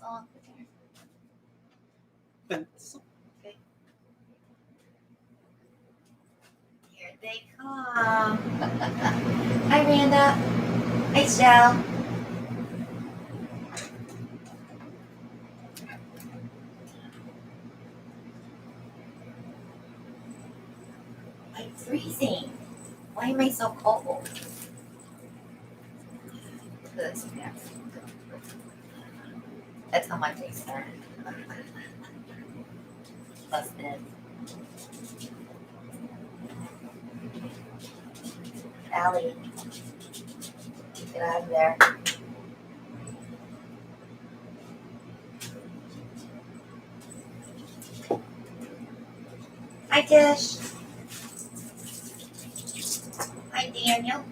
pencil up there? Pencil. Okay. Here they come. Hi, Randa. Hi, Shell. I'm freezing. Why am I so cold? This, yeah. That's how my face started. Busted. Allie, get out of there. Hi, Tish. Hi, Daniel.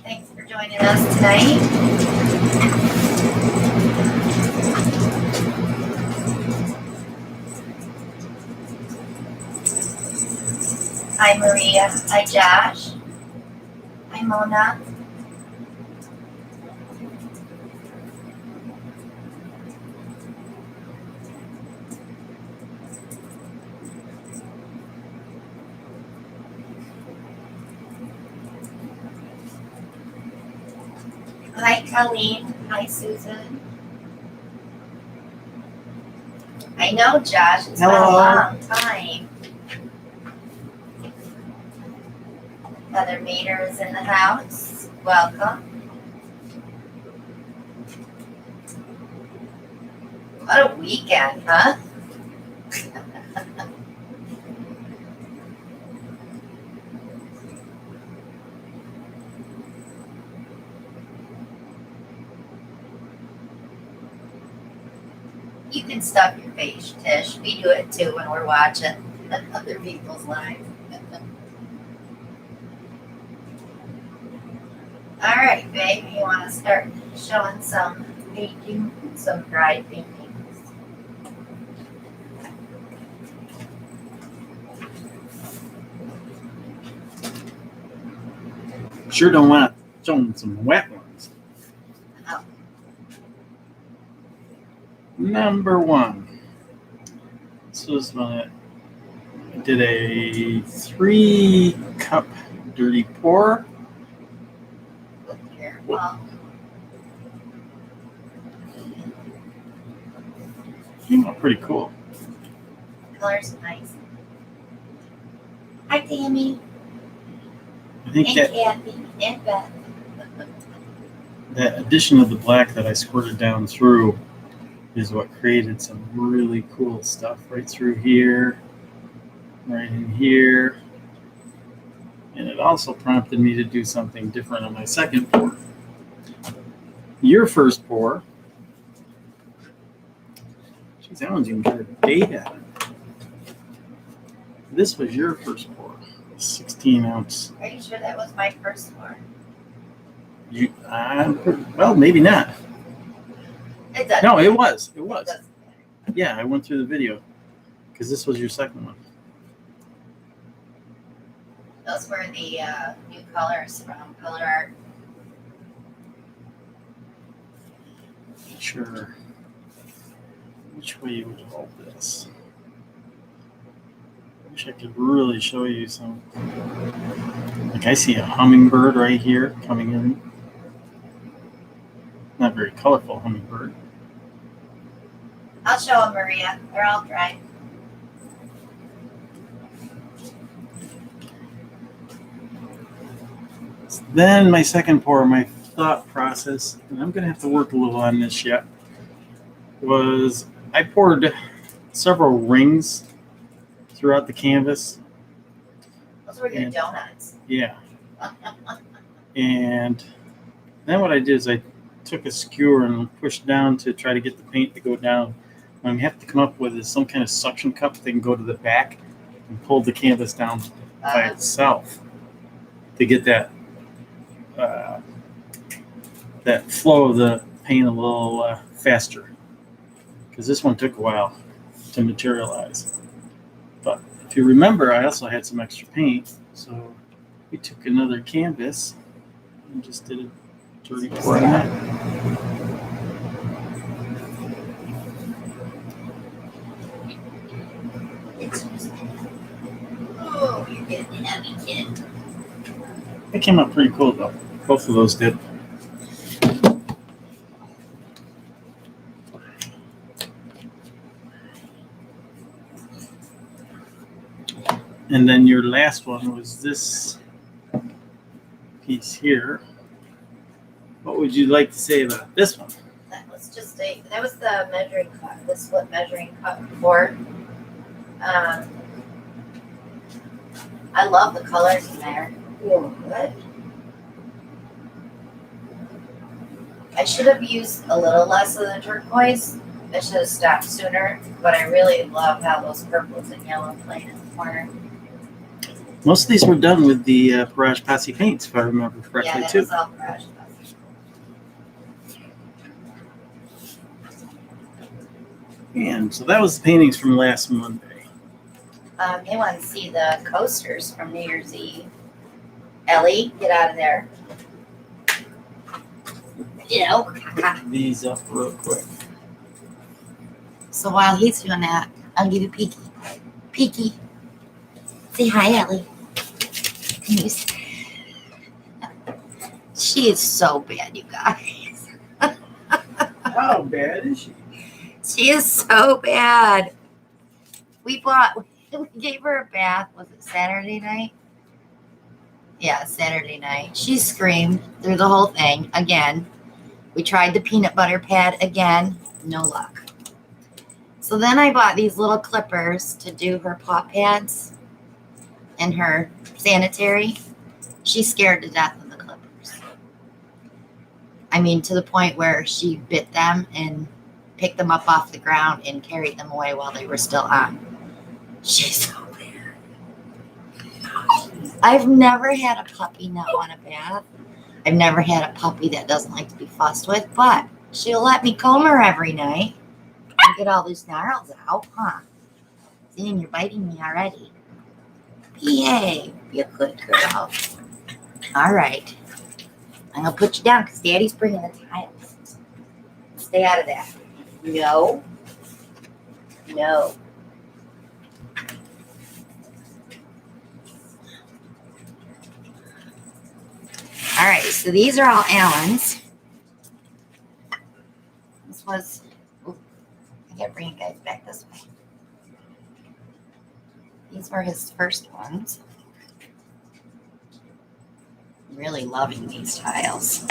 Thanks for joining us tonight. Hi, Maria. Hi, Josh. Hi, Mona. Hi, Colleen. Hi, Susan. I know, Josh. It's been a long time. Mother Mater is in the house. Welcome. What a weekend, huh? You can stuff your face, Tish. We do it too when we're watching other people's lives. All right, babe. You want to start showing some painting, some dry paintings? Sure don't want to show them some wet ones. Oh. Number one. This was when I did a 3-cup dirty pour. Look here. Well, Oh, pretty cool. the color's nice. Hi, Tammy. I think And Kathy. And Beth. that addition of the black that I squirted down through is what created some really cool stuff right through here, right in here. And it also prompted me to do something different on my second pour. Your first pour, geez, that one's even got a date at it. This was your first pour, 16 ounce. Are you sure that was my first one? Well, maybe not. It doesn't. No, it was. It It was. doesn't matter. Yeah, I went through the video because this was your second one. Those were the new colors from Color Art. Sure. Which way you would hold this? I wish I could really show you some. Like I see a hummingbird right here coming in. Not very colorful hummingbird. I'll show them, Maria. They're all dry. Then my second pour, my thought process, and I'm going to have to work a little on this yet, was I poured several rings throughout the canvas. Those were your donuts. Yeah. And then what I did is I took a skewer and pushed down to try to get the paint to go down. What I have to come up with is some kind of suction cup that can go to the back and pull the canvas down by itself to get that that flow of the paint a little faster. Because this one took a while to materialize. But if you remember, I also had some extra paint, so we took another canvas and just did a dirty pour on that. Good heavy kid. They came out pretty cool though. Both of those did. And then your last one was this piece here. What would you like to say about this one? That was the measuring cup, the split measuring cup board. I love the colors in there. Good. I should have used a little less of the turquoise. I should have stopped sooner, but I really love how those purples and yellow played in the corner. Most of these were done with the Barrage Posse paints, if I remember correctly, Yeah, that too. was all Barrage Posse. And so that was the paintings from last Monday. They want to see the coasters from New Year's Eve. Ellie, get out of there. These up real quick. So while he's doing that, I'll give you Peaky. Peaky. Say hi, Ellie. Can you say? She is so bad, you guys. How bad is she? She is so bad. We gave her a bath. Was it Saturday night? Yeah, Saturday night. She screamed through the whole thing again. We tried the peanut butter pad again. No luck. So then I bought these little clippers to do her paw pads and her sanitary. She's scared to death of the clippers. I mean, to the point where she bit them and picked them up off the ground and carried them away while they were still on. She's so bad. I've never had a puppy not want a bath. I've never had a puppy that doesn't like to be fussed with, but she'll let me comb her every night and get all these gnarls out, huh? See, and you're biting me already. Behave. Be a good girl. All right. I'm going to put you down because Daddy's bringing the tiles. Stay out of that. No. No. All right, so these are all Allen's. This was, I gotta bring you guys back this way. These were his first ones. Really loving these tiles.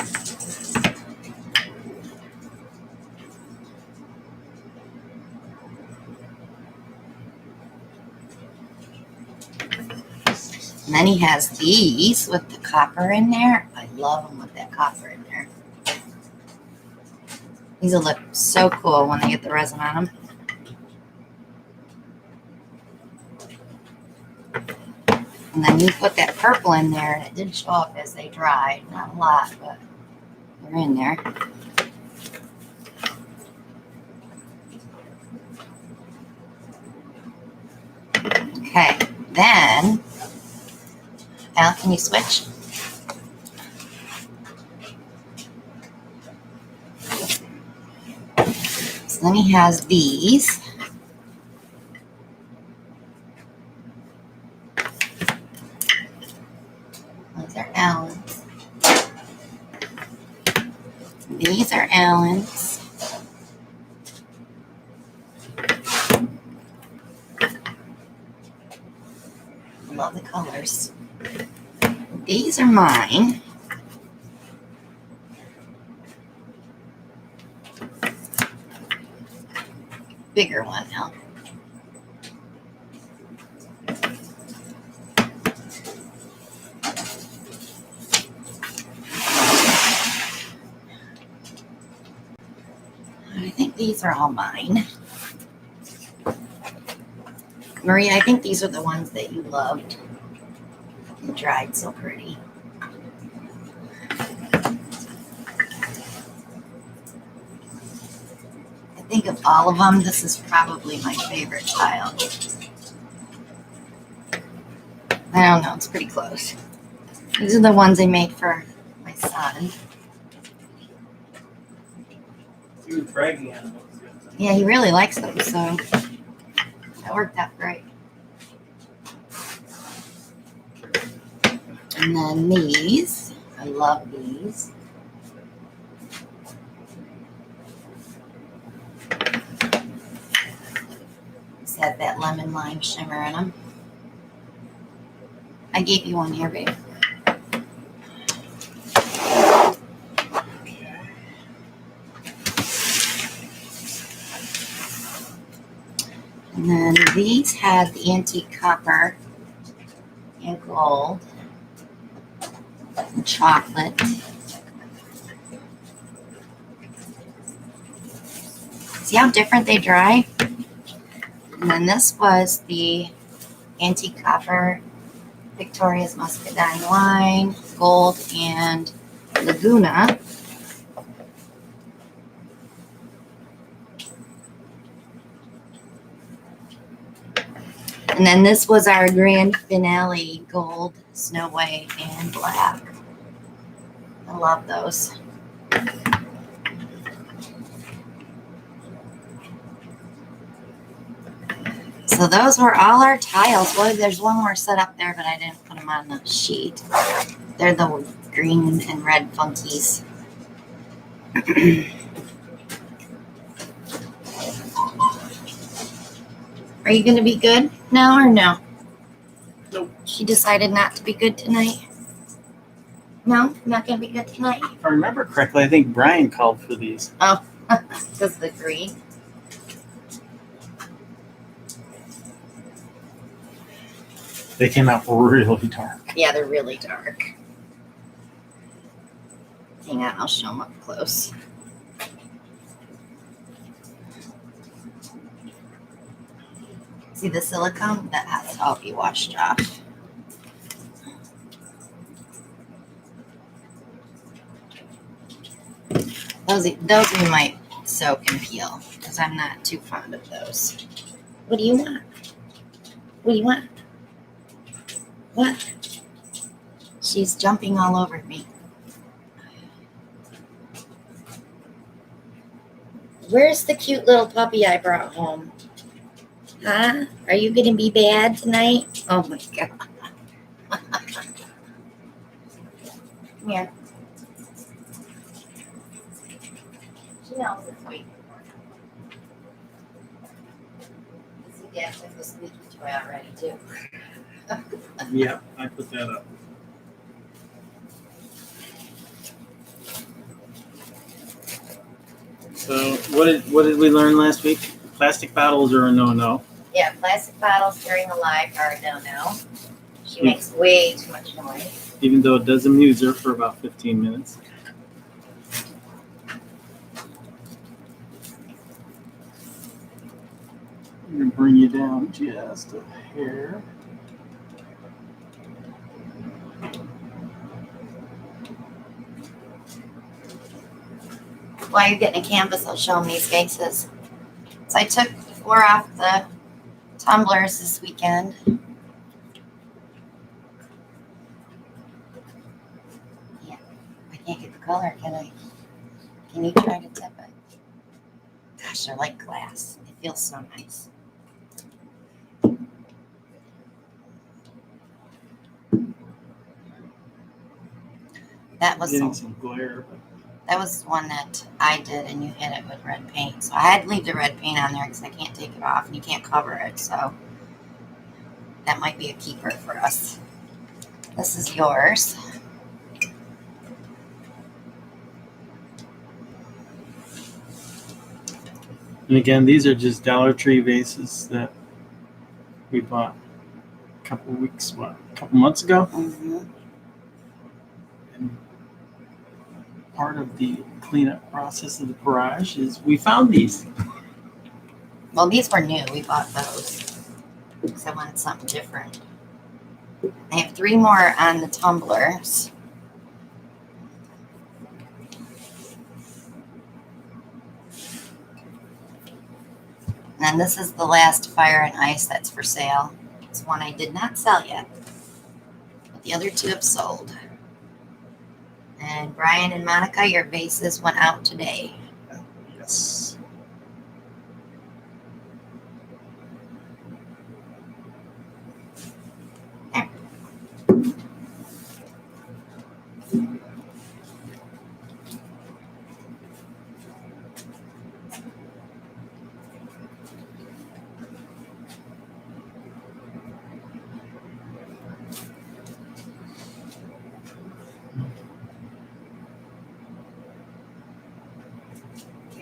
And then he has these with the copper in there. I love them with that copper in there. These will look so cool when they get the resin on them. And then you put that purple in there, and it did show up as they dried. Not a lot, but they're in there. Okay, then, Al, can you switch? So then he has these. Those are Allen's. These are Allen's. I love the colors. These are mine. Bigger one now. I think these are all mine. Maria, I think these are the ones that you loved. They dried so pretty. I think of all of them, this is probably my favorite tile. I don't know, it's pretty close. These are the ones I made for my son. You were bragging on them. Yeah, he really likes them, so that worked out great. And then these, I love these. These have that lemon lime shimmer in them. I gave you one here, babe. And then these have the antique copper and gold and chocolate. See how different they dry? And then this was the antique copper Victoria's Muscadine wine, gold, and Laguna. And then this was our grand finale, gold, Snow White, and black. I love those. So those were all our tiles. Well, there's one more set up there, but I didn't put them on the sheet. They're the green and red funkies. Are you going to be good now or no? Nope. She decided not to be good tonight? No? Not going to be good tonight? If I remember correctly, I think Brian called for these. Oh, because the green. They came out really dark. Yeah, they're really dark. Hang on, I'll show them up close. See the silicone? That has to all be washed off. Those we might soak and peel because I'm not too fond of those. What do you want? What do you want? What? She's jumping all over me. Where's the cute little puppy I brought home? Huh? Are you going to be bad tonight? Oh my God. Come here. She knows it's waiting for her. See, Dad took the squeaky toy already, too. Yeah, I put that up. So what did we learn last week? Plastic bottles are a no-no. Yeah, plastic bottles during the live are a no-no. She makes way too much noise. Even though it does amuse her for about 15 minutes. I'm going to bring you down just a hair. While you're getting a canvas, I'll show them these vases. So I took 4 off the tumblers this weekend. Yeah, I can't get the color, can I? Can you try to tip it? Gosh, they're like glass. It feels so nice. That was Getting some glare. that was one that I did, and you hit it with red paint. So I had to leave the red paint on there because I can't take it off, and you can't cover it. So that might be a keeper for us. This is yours. And again, these are just Dollar Tree vases that we bought a couple months ago. Mm-hmm. And part of the cleanup process of the garage is we found these. Well, these were new. We bought those because I wanted something different. I have 3 more on the tumblers. And then this is the last Fire and Ice that's for sale. It's one I did not sell yet. But the other 2 have sold. And Brian and Monica, your vases went out today. Yes.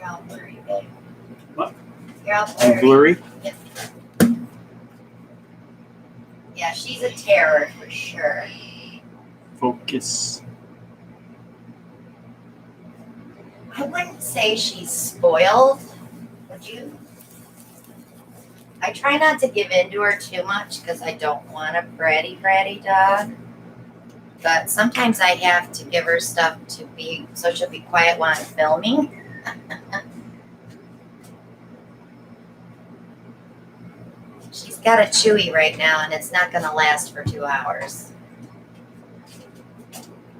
all blurry, babe. What? You're all I'm blurry. blurry. Yep. Yeah, she's a terror for sure. Focus. I wouldn't say she's spoiled. Would you? I try not to give in to her too much because I don't want a bratty dog. But sometimes I have to give her stuff to be so she'll be quiet while I'm filming. She's got a Chewy right now, and it's not going to last for 2 hours.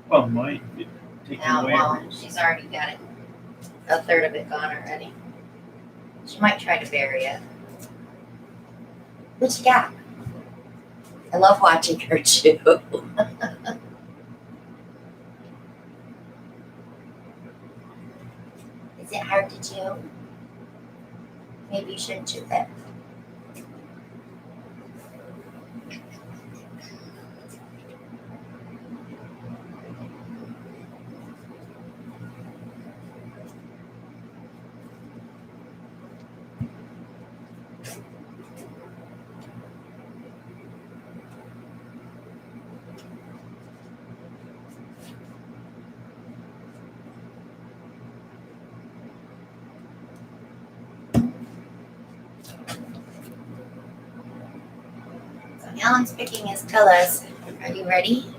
Well, might be taken Now, away. well, she's already got it. A third of it gone already. She might try to bury it. What you got? I love watching her chew. Is it hard to chew? Maybe you shouldn't chew it. So Alan's picking his colors. Are you ready?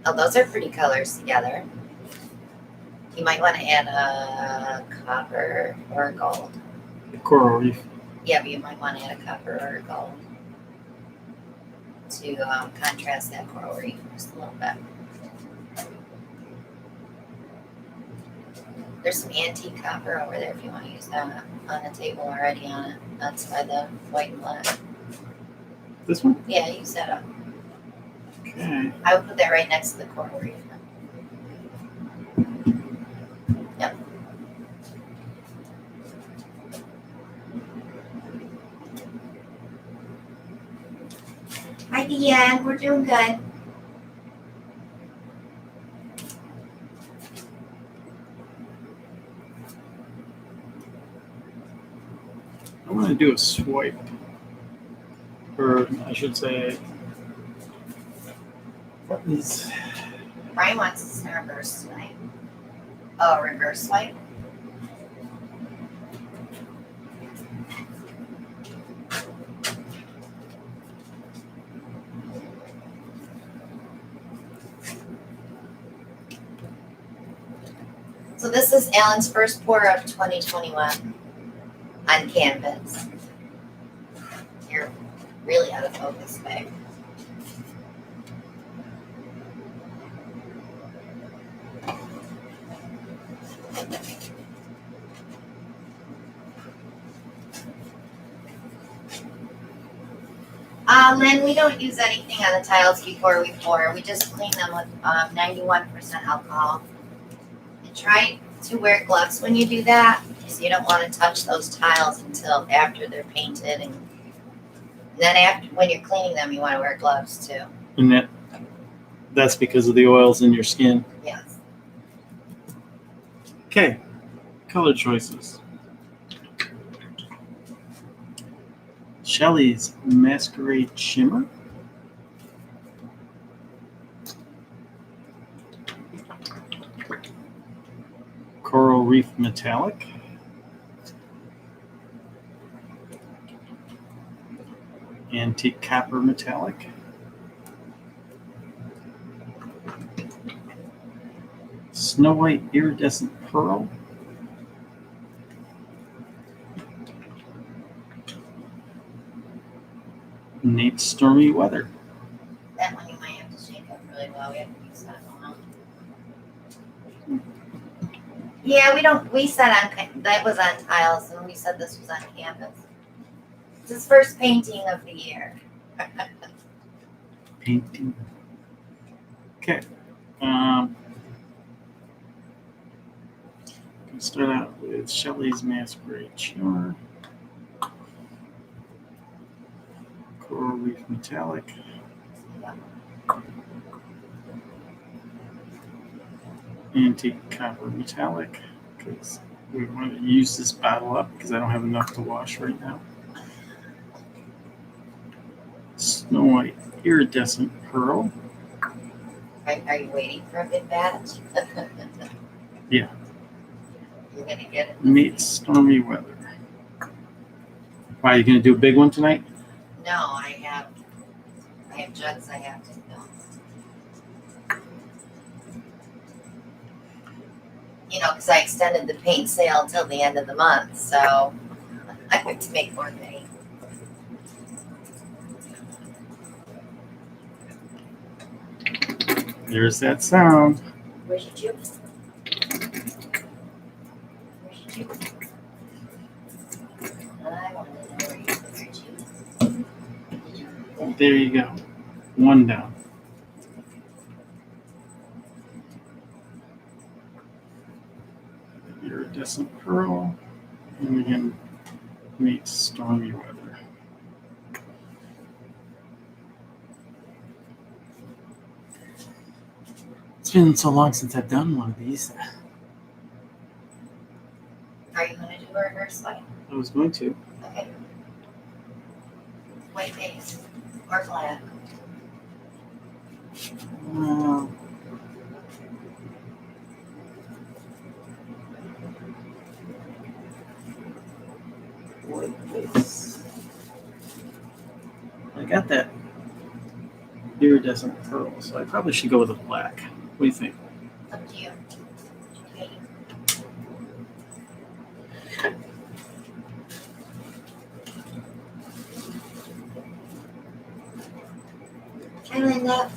Oh, those are pretty colors together. You might want to add a copper or a gold. Coral reef. Yeah, but you might want to add a copper or a gold to contrast that coral reef just a little bit. There's some antique copper over there if you want to use that on the table already on it. That's by the white and black. This one? Yeah, use that up. Okay. I would put that right next to the coral reef. Yep. Hi, Deanne. We're doing good. I want to do a swipe. Or I should say, what is. Brian wants a reverse swipe. Oh, reverse swipe? So this is Alan's first pour of 2021 on canvas. You're really out of focus, babe. Lynn, we don't use anything on the tiles before we pour. We just clean them with 91% alcohol. And try to wear gloves when you do that, because you don't want to touch those tiles until after they're painted. And then after, when you're cleaning them, you want to wear gloves too. And that's because of the oils in your skin. Yes. Okay. Color choices. Shelley's Masquerade Shimmer. Coral Reef Metallic. Antique Copper Metallic. Snow White Iridescent Pearl. Nate's Stormy Weather. That one you might have to shake up really well. We have to use that one. Yeah, we said that was on tiles, and we said this was on canvas. It's his first painting of the year. Painting. Okay. Start out with Shelley's Masquerade Shimmer. Coral Reef Metallic. Antique Copper Metallic. Because We want to use this bottle up because I don't have enough to wash right now. Snow White Iridescent Pearl. Are you waiting for a big batch? Yeah. You're gonna get it. Meets stormy weather. Why, are you going to do a big one tonight? No, I have jugs I have to fill. You know, because I extended the paint sale until the end of the month, so I have to make more paint. There's that sound. Where's your tube? Where's your tube? I want to know where you put your tube. There you go. One down. Iridescent Pearl. And again, meets stormy weather. It's been so long since I've done one of these. Are you going to do a reverse light? I was going to. Okay. White base or black? White base. I got that iridescent pearl, so I probably should go with a black. What do you think? Up to you. Okay. Hi, Linda.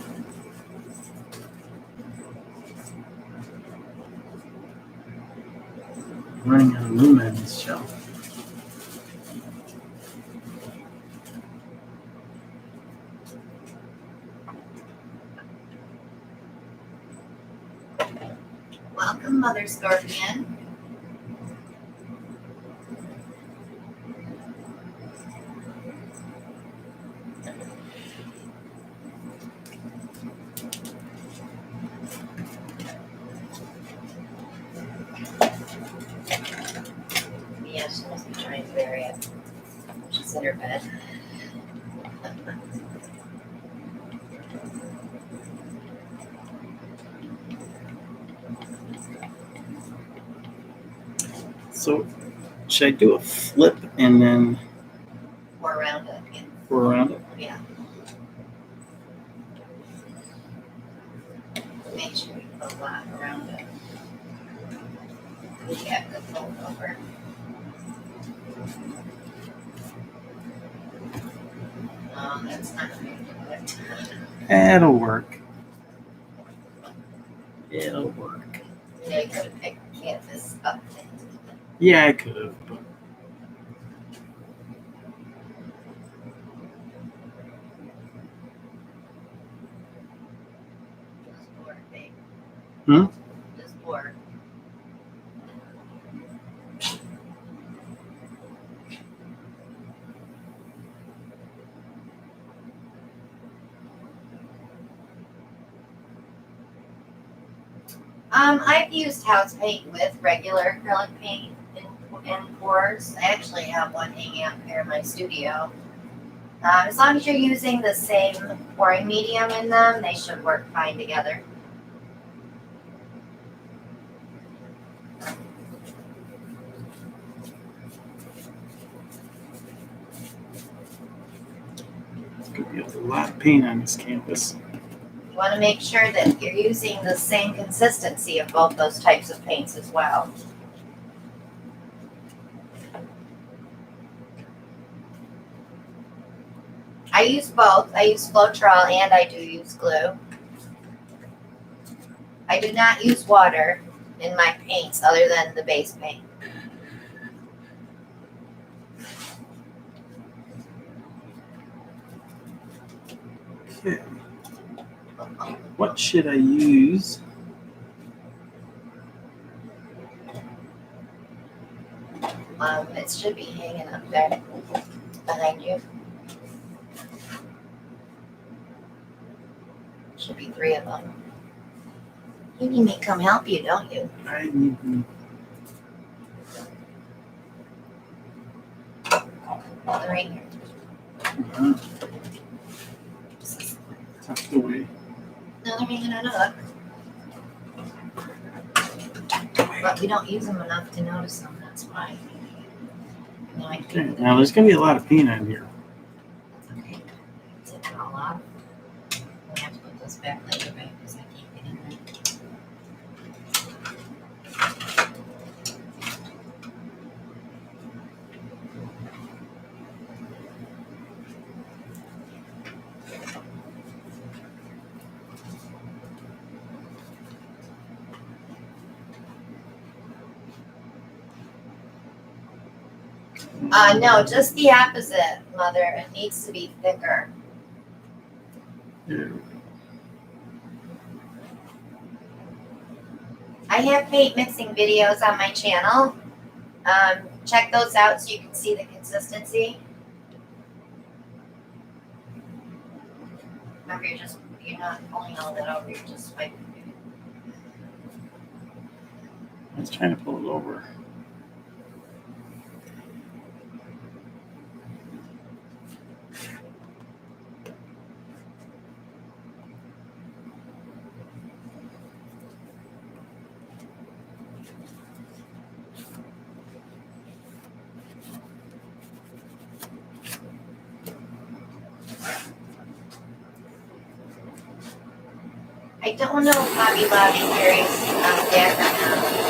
Running out of lumens, shell. Welcome, Mother Scorpion. Yeah, she must be trying to bury it. She's in her bed. So, should I do a flip and then Pour around it. Yeah. pour around it? Yeah. Make sure you put a lot around it. You have to fold over. That's not going to do it. That'll work. It'll work. You know, you could have picked canvas up. Yeah, I could have, but Just pour, babe. Hmm? Just pour. I've used house paint with regular acrylic paint in pours. I actually have one hanging out here in my studio. As long as you're using the same pouring medium in them, they should work fine together. it's going to be a lot of paint on this canvas. You want to make sure that you're using the same consistency of both those types of paints as well. I use both. I use Floetrol and I do use glue. I do not use water in my paints other than the base paint. Okay. What should I use? It should be hanging up there behind you. Should be 3 of them. You need me to come help you, don't you? I need They're right here. Uh-huh. Tucked away. No, they're hanging on a hook. But we don't use them enough to notice them, that's why. No, I Okay, now there's going to be a lot of paint on here. Okay. Take it all off. We have to put those back later, right? Because I keep getting them. No, just the opposite, Mother. It needs to be thicker. Yeah. I have paint mixing videos on my channel. Check those out so you can see the consistency. Remember, you're not pulling all that over, you're just swiping. I was trying to pull it over. I don't know if Hobby Lobby carries that or not.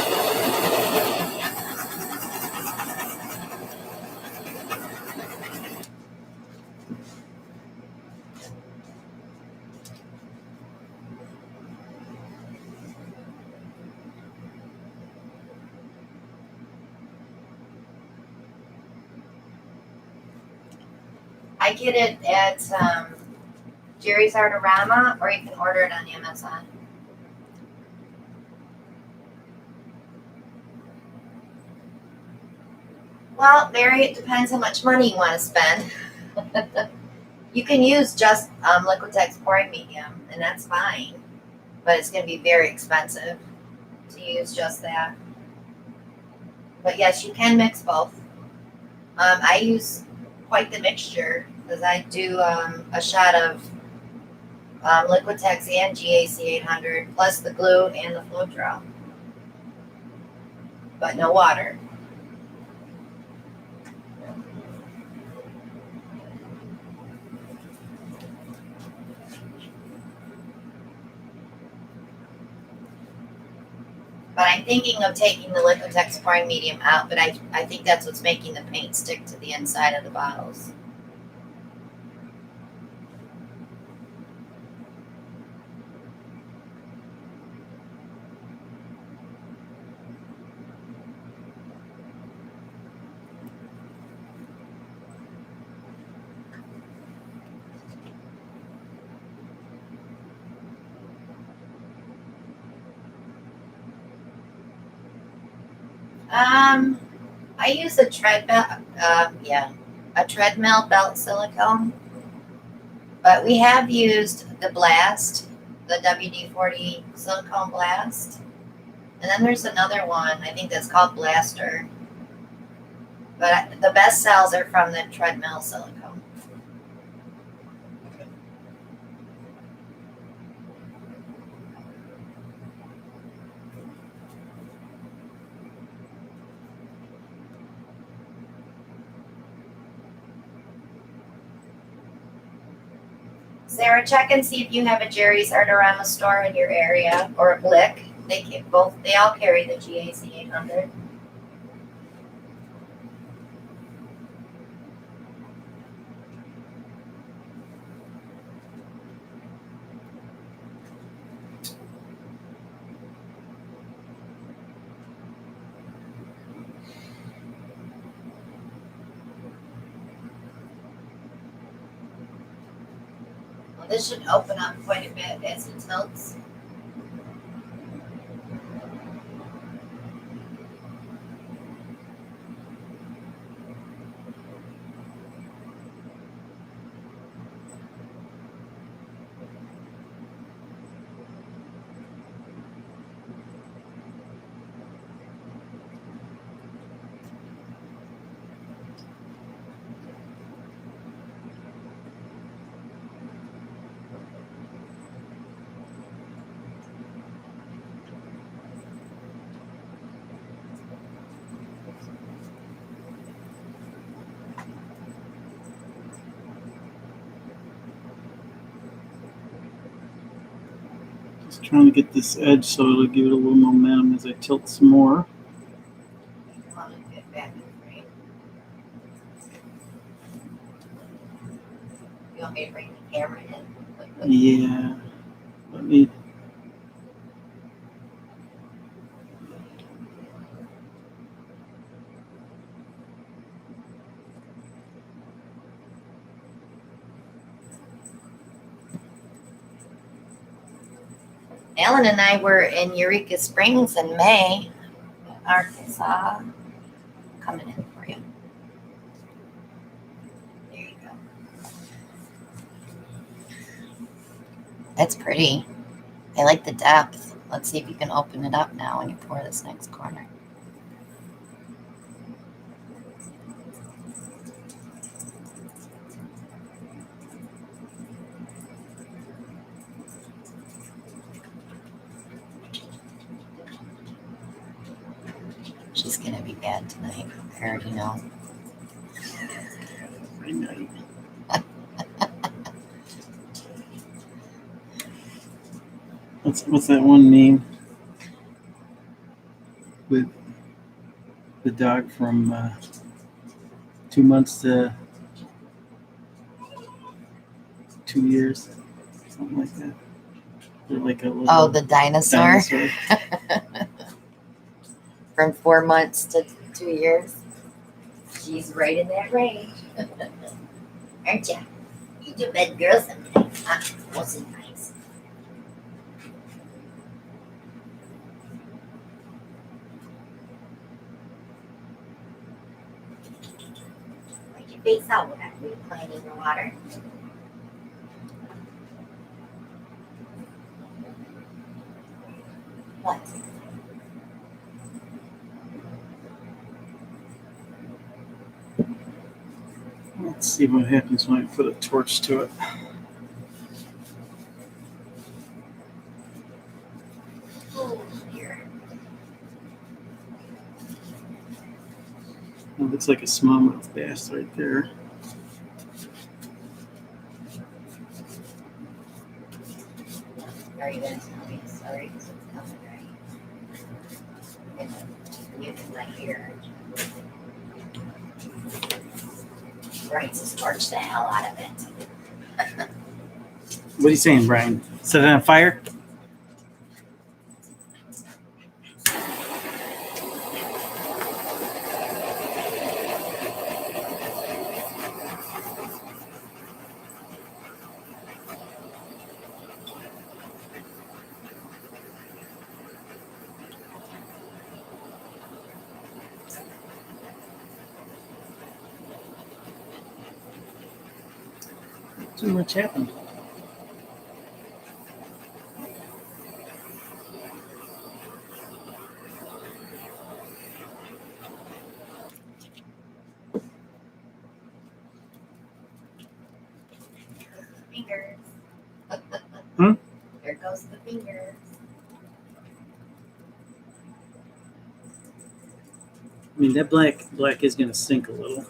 I get it at Jerry's Artorama, or you can order it on Amazon. Well, Mary, it depends how much money you want to spend. You can use just Liquitex pouring medium, and that's fine. But it's going to be very expensive to use just that. But yes, you can mix both. I use quite the mixture because I do a shot of Liquitex and GAC 800 plus the glue and the Floetrol, but no water. But I'm thinking of taking the Liquitex pouring medium out, but I think that's what's making the paint stick to the inside of the bottles. I use a treadmill, a treadmill belt silicone, but we have used the Blast, the WD-40 silicone Blast, and then there's another one, I think that's called Blaster, but the best sells are from the treadmill silicone. Sarah, check and see if you have a Jerry's Artorama store in your area or a Blick. They all carry the GAC 800. Well, this should open up quite a bit as it tilts. Just trying to get this edge so it'll give it a little momentum as I tilt some more. Want to get back in the frame. You want me to bring the camera in? Yeah. Let me. Alan and I were in Eureka Springs in May, Arkansas. Coming in for you. There you go. That's pretty. I like the depth. Let's see if you can open it up now when you pour this next corner. She's gonna be bad tonight. I already know. Every night. What's that one name with the dog from 2 months to 2 years, something like that. They're like a little Oh, the dinosaur. From 4 months to 2 years. She's right in that range. Aren't you? You do bad girl sometimes, huh? Most of the times. Like your face out when you're playing in your water. What? Let's see what happens when I put a torch to it. Oh, dear. It looks like a smallmouth bass right there. Are you going to tell me a story? Because it's coming, right? And you can like hear. Brian's just torched the hell out of it. What are you saying, Brian? Set it on fire? Too much happened. Fingers. Hmm? There goes the fingers. I mean, that black is going to sink a little.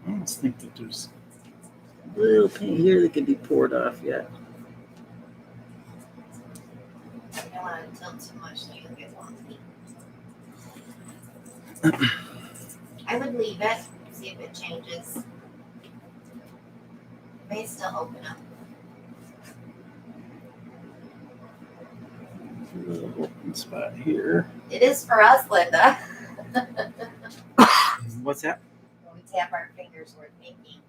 I don't think that there's a little paint here that could be poured off yet. You don't want to tilt too much so you'll get wonky. I would leave it, see if it changes. It may still open up. A little open spot here. It is for us, Linda. What's that? When we tap our fingers, we're thinking.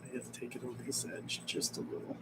I have to take it over this edge just a little.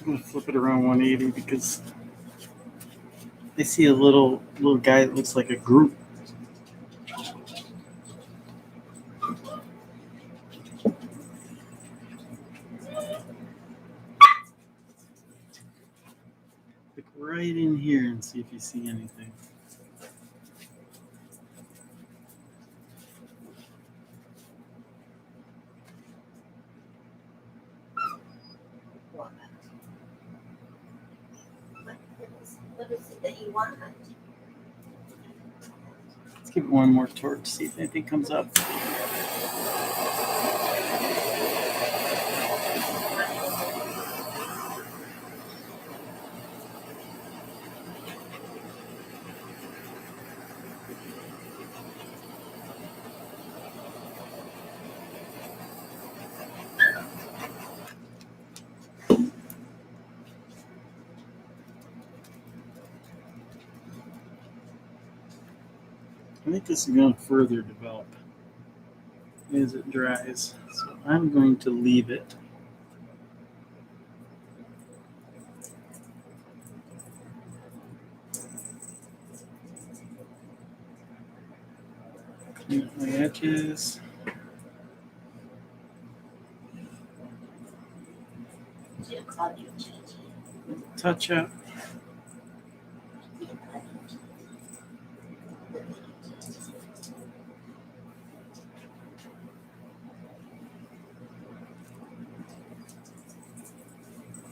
I'm gonna flip it around 180 because I see a little guy that looks like a group. Look right in here and see if you see anything. What is it that you want? Let's give it one more torch, see if anything comes up. I think this is going to further develop as it dries. So I'm going to leave it. Clean up my edges. Touch up.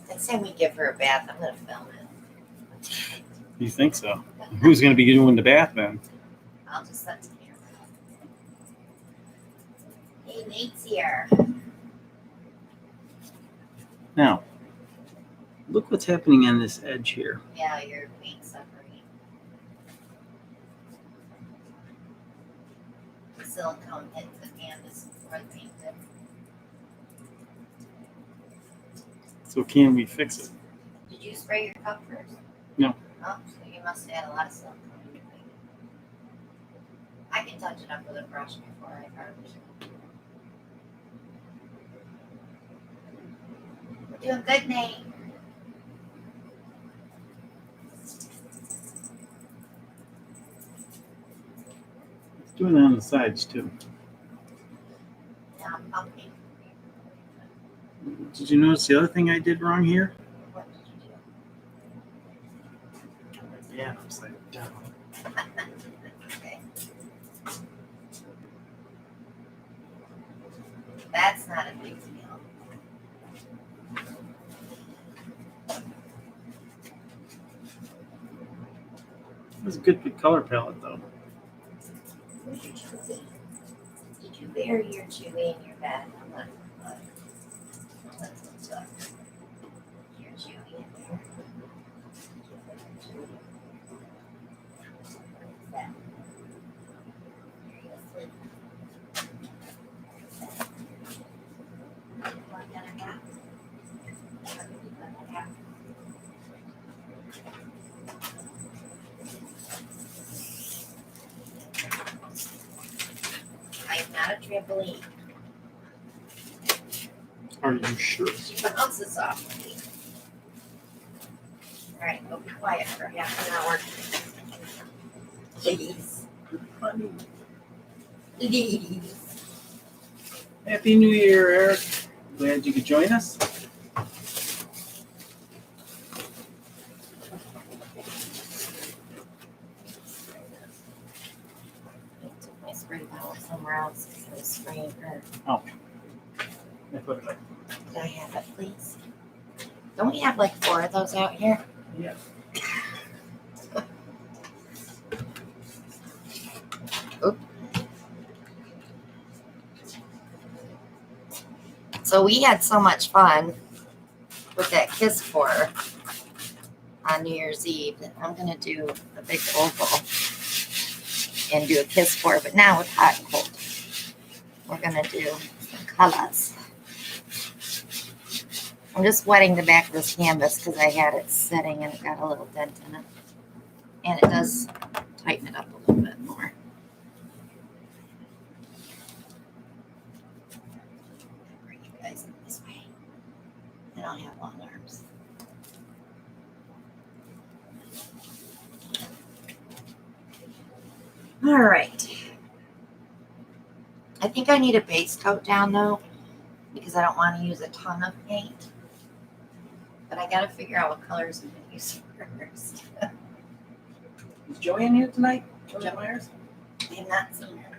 Next time we give her a bath, I'm going to film it. You think so? Who's going to be doing the bath then? I'll just let the camera. Hey, Nate's here. Now, look what's happening on this edge here. Yeah, your paint suffering. The silicone hit the canvas before I painted. So can we fix it? Did you spray your cup first? No. Oh, so you must have had a lot of silicone in your paint. I can touch it up with a brush before I varnish it. We're doing good, Nate. Let's do it on the sides too. Now I'm pumping. Did you notice the other thing I did wrong here? What did you do? Yeah, upside down. Okay. That's not a big deal. It was a good color palette though. Where's your chewy? Did you bury your chewy in your bed? I'm gonna look. Let's look. Your chewy in there. That. There you go, sleep. What kind of cat? I am not a trampoline. Are you sure? She bounces off me. All right, go be quiet for half an hour. Please. Funny. Please. Happy New Year, Eric. Glad you could join us. I took my spray bottle somewhere else because I was spraying her. Oh. I put it back. Could I have it, please? Don't we have like 4 of those out here? Yeah. So we had so much fun with that kiss pour on New Year's Eve that I'm going to do a big oval and do a kiss pour, but now with hot and cold. We're going to do some colors. I'm just wetting the back of this canvas because I had it sitting and it got a little dent in it. And it does tighten it up a little bit more. Bring you guys in this way. I don't have long arms. All right. I think I need a base coat down though, because I don't want to use a ton of paint. But I got to figure out what colors I'm going to use first. Is Joanne here tonight? Joanne Myers? I have not seen her.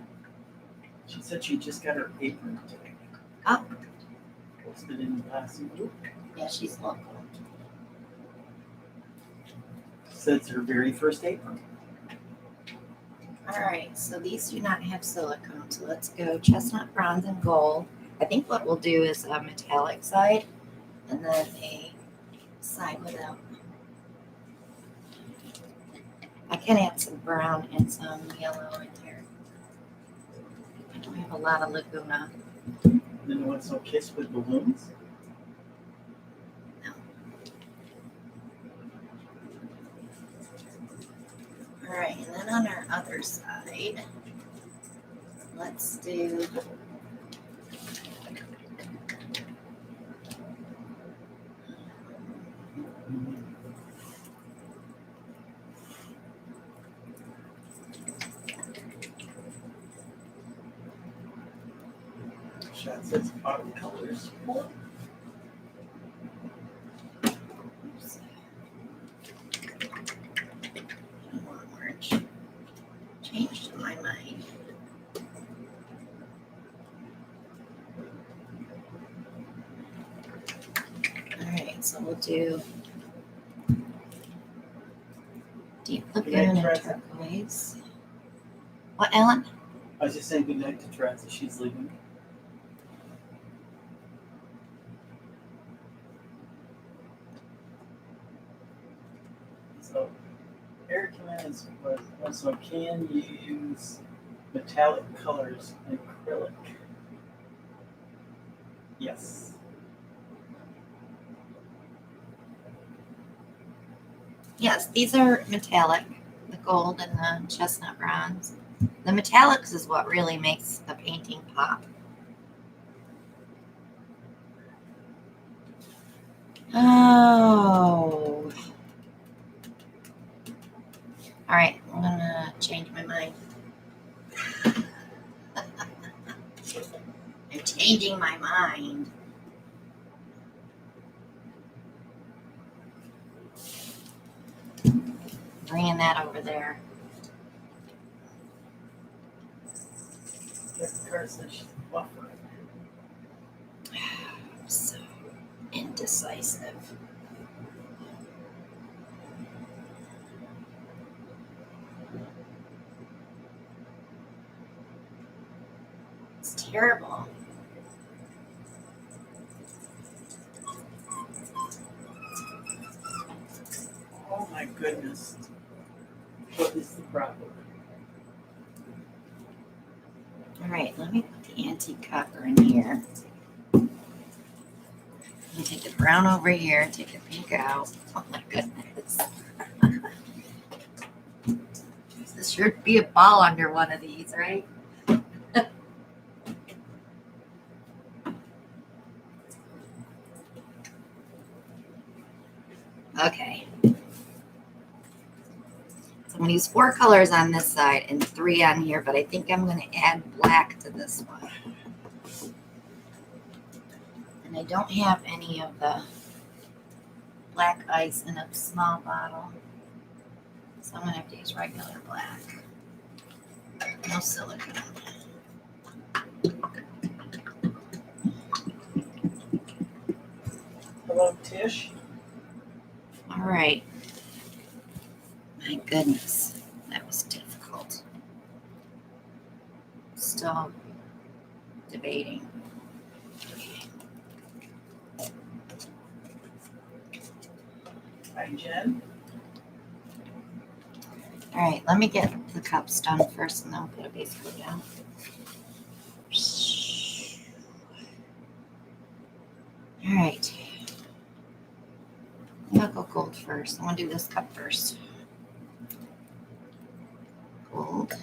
She said she just got her apron today. Oh, Posted in the last group. yeah, she's local. Said it's her very first apron. All right, so these do not have silicone, so let's go chestnut, bronze, and gold. I think what we'll do is a metallic side and then a side without. I can add some brown and some yellow in here. I don't have a lot of Laguna. Then you want some kiss with balloons? No. All right, and then on our other side, let's do Shot says autumn colors. oops. I don't want orange. Changed my mind. All right, so we'll do deep lagoon and turquoise. What, Ellen? I was just saying goodnight to Teresa. She's leaving. So, Eric Jimenez was also, can you use metallic colors in acrylic? Yes. Yes, these are metallic, the gold and the chestnut bronze. The metallics is what really makes the painting pop. Oh. All right, I'm gonna change my mind. I'm changing my mind. Bringing that over there. Yes, the card says she's buffering. I'm so indecisive. It's terrible. Oh my goodness. What is the problem? All right, let me put the antique copper in here. And take the brown over here, take the pink out. Oh my goodness. This should be a ball under one of these, right? Okay. So I'm going to use 4 colors on this side and 3 on here, but I think I'm going to add black to this one. And I don't have any of the black ice in a small bottle. So I'm going to have to use regular black. No silicone. Hello, Tish. All right. My goodness, that was difficult. Still debating. Okay. Hi, Jen. All right, let me get the cups done first and then I'll put a base coat down. All right. I'll go gold first. I'm going to do this cup first. Gold.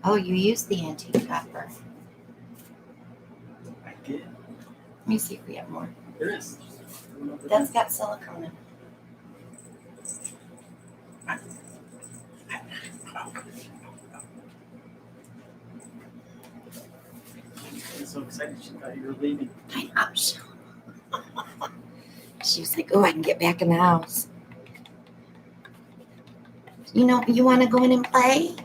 Oh, you used the antique copper. I did. Let me see if we have more. There is. That's got silicone in it. I'm so excited she thought you were leaving. I know. She was like, oh, I can get back in the house. You know, you want to go in and play?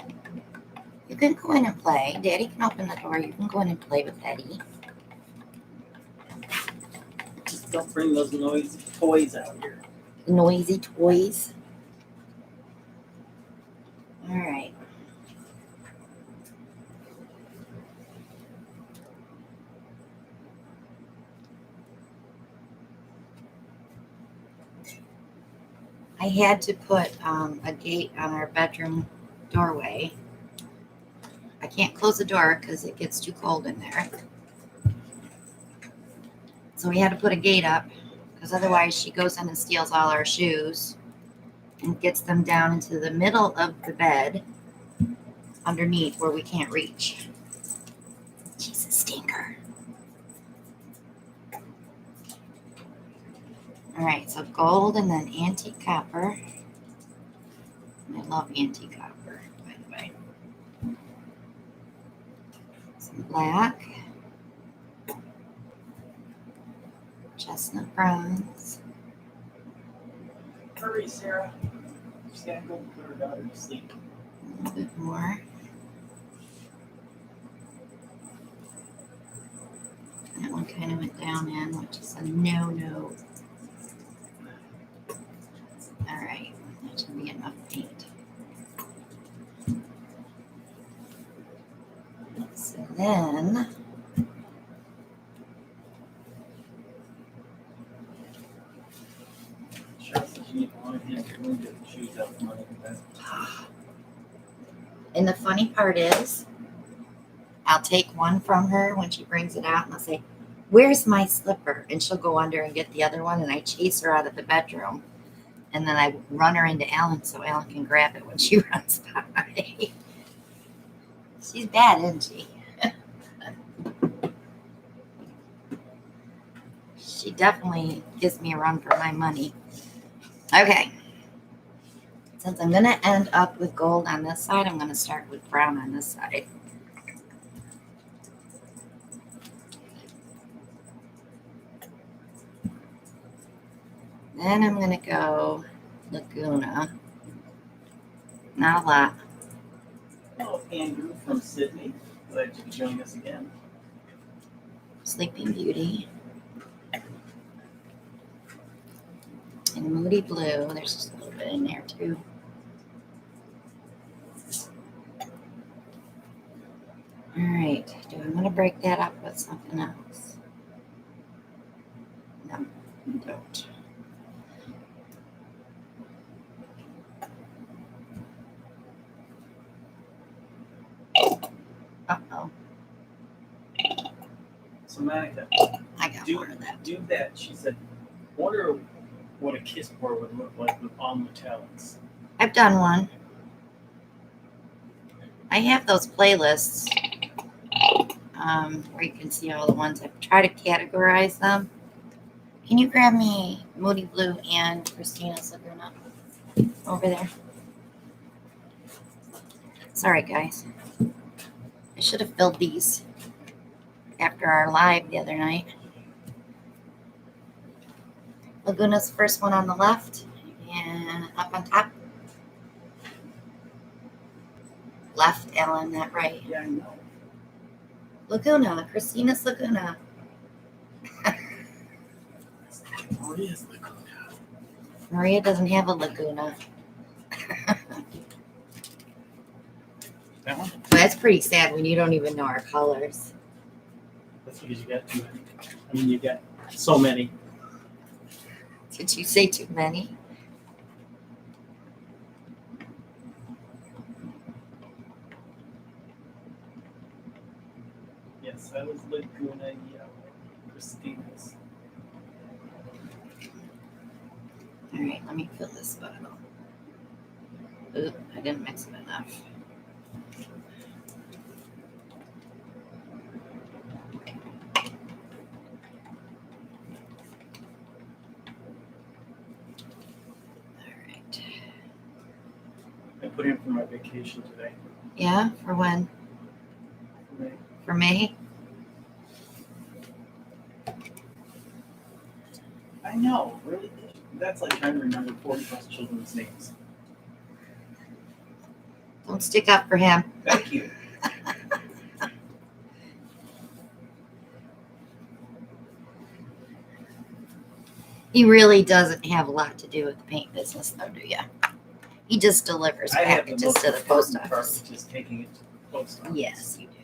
You can go in and play. Daddy can open the door. You can go in and play with Eddie. Just don't bring those noisy toys out here. Noisy toys. All right. I had to put a gate on our bedroom doorway. I can't close the door because it gets too cold in there. So we had to put a gate up because otherwise she goes in and steals all our shoes and gets them down into the middle of the bed underneath where we can't reach. She's a stinker. All right, so gold and then antique copper. I love antique copper, by the way. Some black. Chestnut bronze. Hurry, Sarah. She's got to go put her daughter to sleep. A little bit more. That one kind of went down in, which is a no-no. All right, that should be enough paint. So then, Cheryl says you need one of him to move the shoes out from under the bed. and the funny part is, I'll take one from her when she brings it out and I'll say, where's my slipper? And she'll go under and get the other one and I chase her out of the bedroom. And then I run her into Ellen so Ellen can grab it when she runs by. She's bad, isn't she? She definitely gives me a run for my money. Okay. Since I'm going to end up with gold on this side, I'm going to start with brown on this side. Then I'm going to go Laguna. Not a lot. Oh, Andrew from Sydney. Glad you could join us again. Sleeping Beauty. And Moody Blue. There's just a little bit in there too. All right. Do I want to break that up with something else? No, I don't. Uh-oh. So, Monica, I got more of that. do that. She said, wonder what a kiss board would look like with all metallics. I've done one. I have those playlists where you can see all the ones. I've tried to categorize them. Can you grab me Moody Blue and Christina's Laguna over there? Sorry, guys. I should have filled these after our live the other night. Laguna's the first one on the left and up on top. Left, Ellen, not right. Yeah, I know. Laguna, Christina's Laguna. Maria's Laguna. Maria doesn't have a Laguna. That one? But that's pretty sad when you don't even know our colors. That's because you got too many. I mean, you got so many. Did you say too many? Yes, that was Laguna Yellow. Christina's. All right, let me fill this bottle. Oop, I didn't mix it enough. All right. put in for my vacation today. Yeah, for when? For May? I know, really? That's like trying to remember 40 plus children's names. Don't stick up for him. Thank you. He really doesn't have a lot to do with the paint business, though, do you? He just delivers I have the packages most to the post important part, office. which is taking it to the post office. Yes, you do.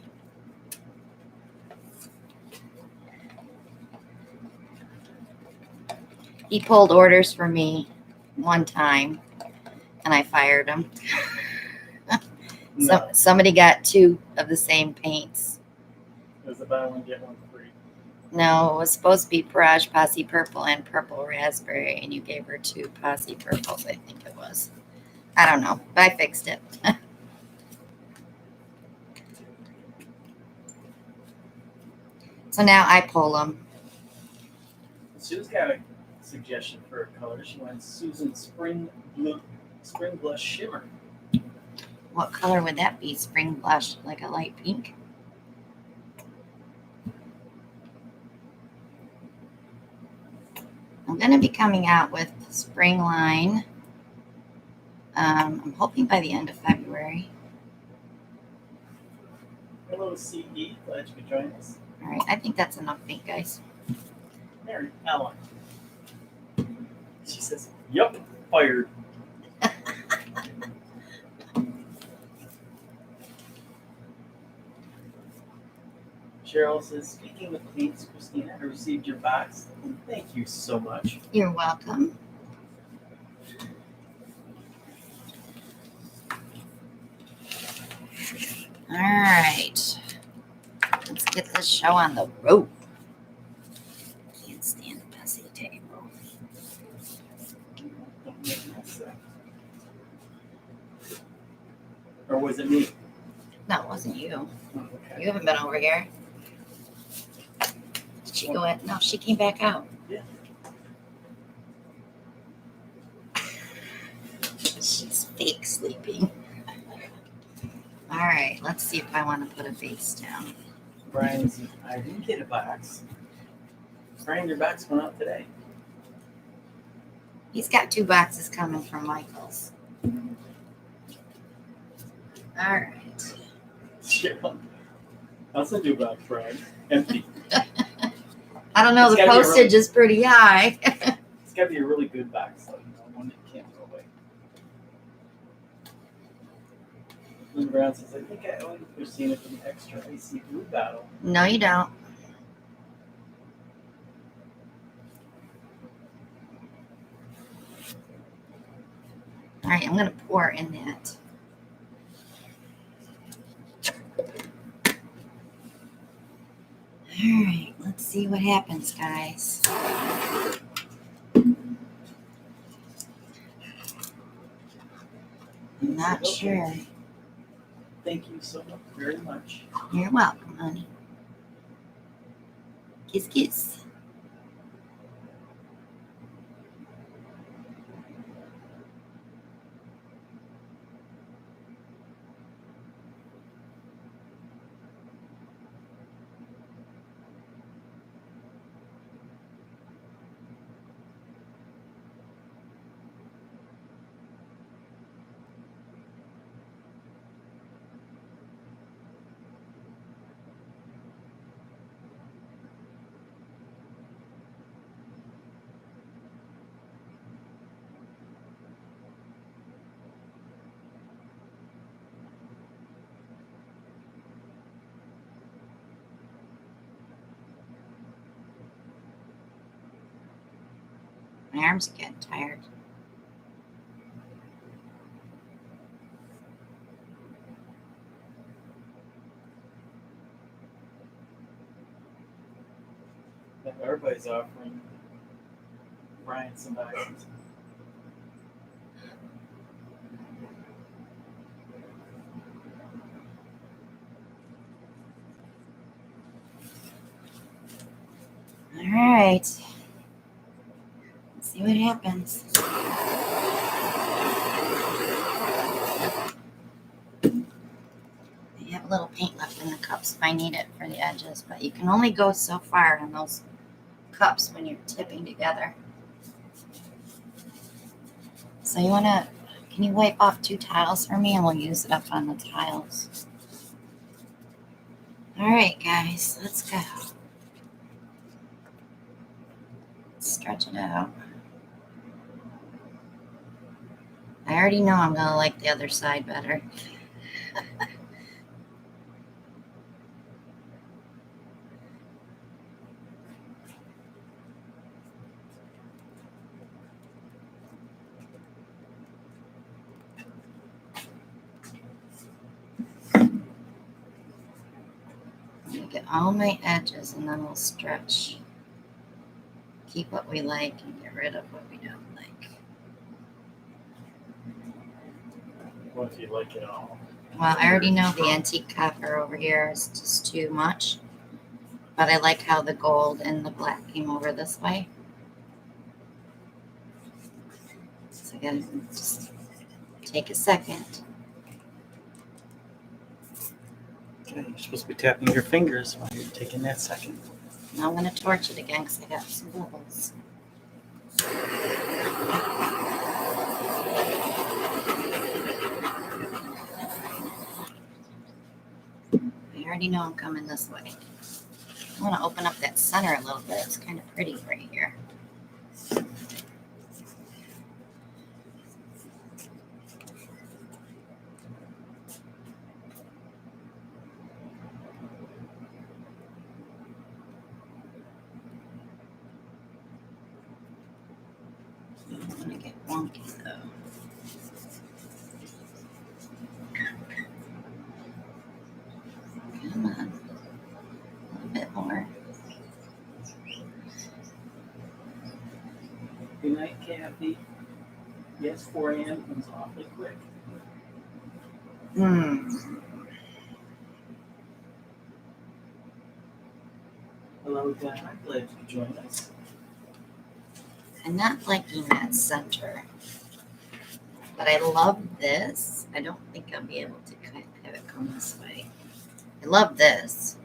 He pulled orders for me one time, and I fired him. No, Somebody got 2 of the same paints. it was a buy one, get one free. No, it was supposed to be Barrage Posse Purple and Purple Raspberry, and you gave her 2 Posse Purples, I think it was. I don't know, but I fixed it. So now I pull them. Sue's got a suggestion for a color. She wants Susan Spring Blush Shimmer. What color would that be? Spring blush, like a light pink? I'm going to be coming out with spring line. I'm hoping by the end of February. Hello, CE. Glad you could join us. All right, I think that's enough paint, guys. Mary Ellen. She says, "Yup, fired." Cheryl says, "Speaking of paints, Christina, I received your box. Thank you so much." You're welcome. All right. Let's get this show on the road. Can't stand a messy table. Don't make me upset. Or was it me? No, it wasn't you. Oh, okay. You haven't been over here. Did she go in? No, she came back out. Yeah. She's fake sleeping. All right, let's see if I want to put a base down. Brian's, I didn't get a box. Brian, your box went out today. He's got 2 boxes coming from Michael's. All right. Cheryl. I'll send you a box, Brian. Empty. I don't know, It's the gotta be a postage is pretty high. It's got to be a really good box, though. You know, one that can't go away. And Brown says, "I think I owe you, Christina, for the extra icy blue bottle." No, you don't. All right, I'm going to pour in that. All right, let's see what happens, guys. I'm not Okay. sure. Thank you so much, very much. You're welcome, honey. Kiss, kiss. My arms are getting tired. Everybody's offering Brian some boxes. All right. Let's see what happens. little paint left in the cups if I need it for the edges, but you can only go so far on those cups when you're tipping together. So can you wipe off 2 tiles for me and we'll use it up on the tiles. All right, guys, let's go. Let's stretch it out. I already know I'm gonna like the other side better. Get all my edges and then we'll stretch. Keep what we like and get rid of what we don't like. What if you like it all? Well, I already know the antique copper over here is just too much, but I like how the gold and the black came over this way. So I gotta just take a second. Okay, you're supposed to be tapping your fingers while you're taking that second. Now I'm gonna torch it again because I got some bubbles. I already know I'm coming this way. I want to open up that center a little bit. It's kind of pretty right here. It's going to get wonky though. Come on. A little bit more. Good night, Kathy. Yes, 4 a.m. comes awfully quick. Hello, Don. Glad you could join us. I'm not liking that center, but I love this. I don't think I'll be able to have it come this way. I love this.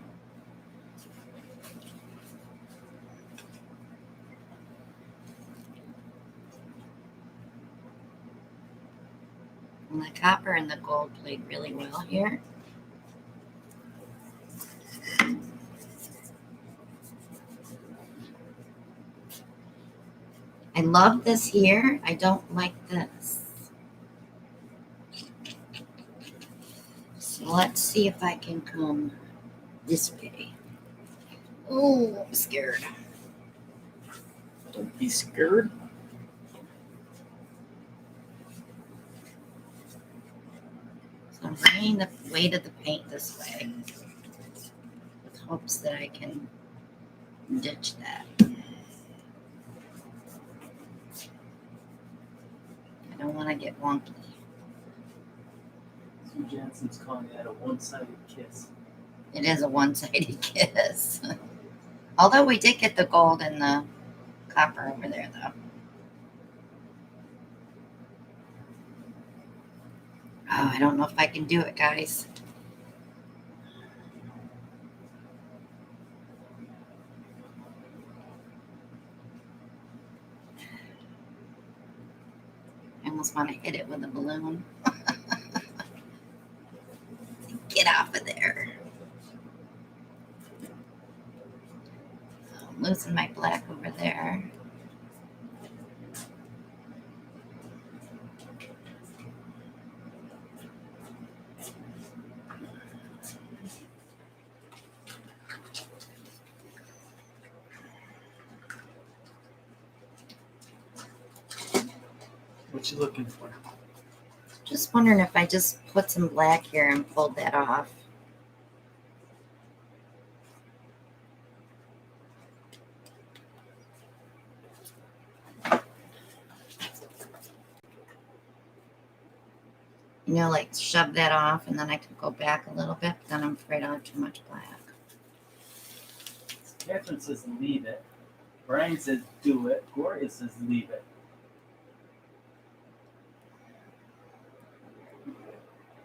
And the copper and the gold played really well here. I love this here. I don't like this. So let's see if I can come this way. Oh, I'm scared. Don't be scared. So I'm bringing the weight of the paint this way with hopes that I can ditch that. I don't want to get wonky. Sue Johnson's calling that a one-sided kiss. It is a one-sided kiss. Although we did get the gold and the copper over there, though. Oh, I don't know if I can do it, guys. I almost want to hit it with a balloon. Get off of there. I'm losing my black over there. What you looking for? Just wondering if I just put some black here and pulled that off. You know, like shove that off and then I could go back a little bit, but then I'm afraid I'll have too much black. Catherine says leave it. Brian says do it. Gloria says leave it.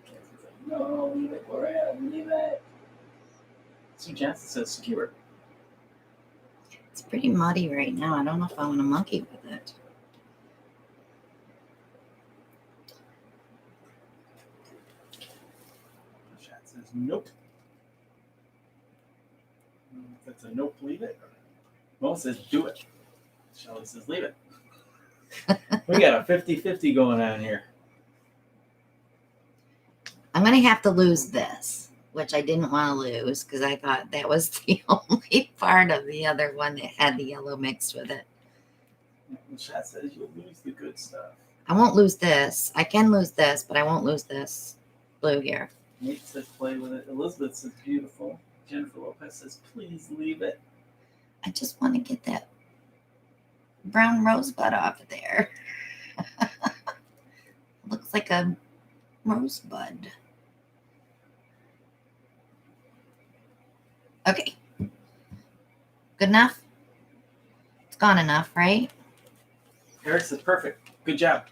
Catherine says No, leave it, Gloria. Leave it. Sue Johnson says skewer. It's pretty muddy right now. I don't know if I want to monkey with it. Chat says nope. If it's a nope, leave it. Mo says do it. Shelly says leave it. We got a 50-50 going on here. I'm going to have to lose this, which I didn't want to lose because I thought that was the only part of the other one that had the yellow mixed with it. The chat says you'll lose the good stuff. I won't lose this. I can lose this, but I won't lose this blue here. Nate says play with it. Elizabeth says beautiful. Jennifer Lopez says please leave it. I just want to get that brown rosebud off of there. Looks like a rosebud. Okay. Good enough? It's gone enough, right? Eric says perfect. Good job.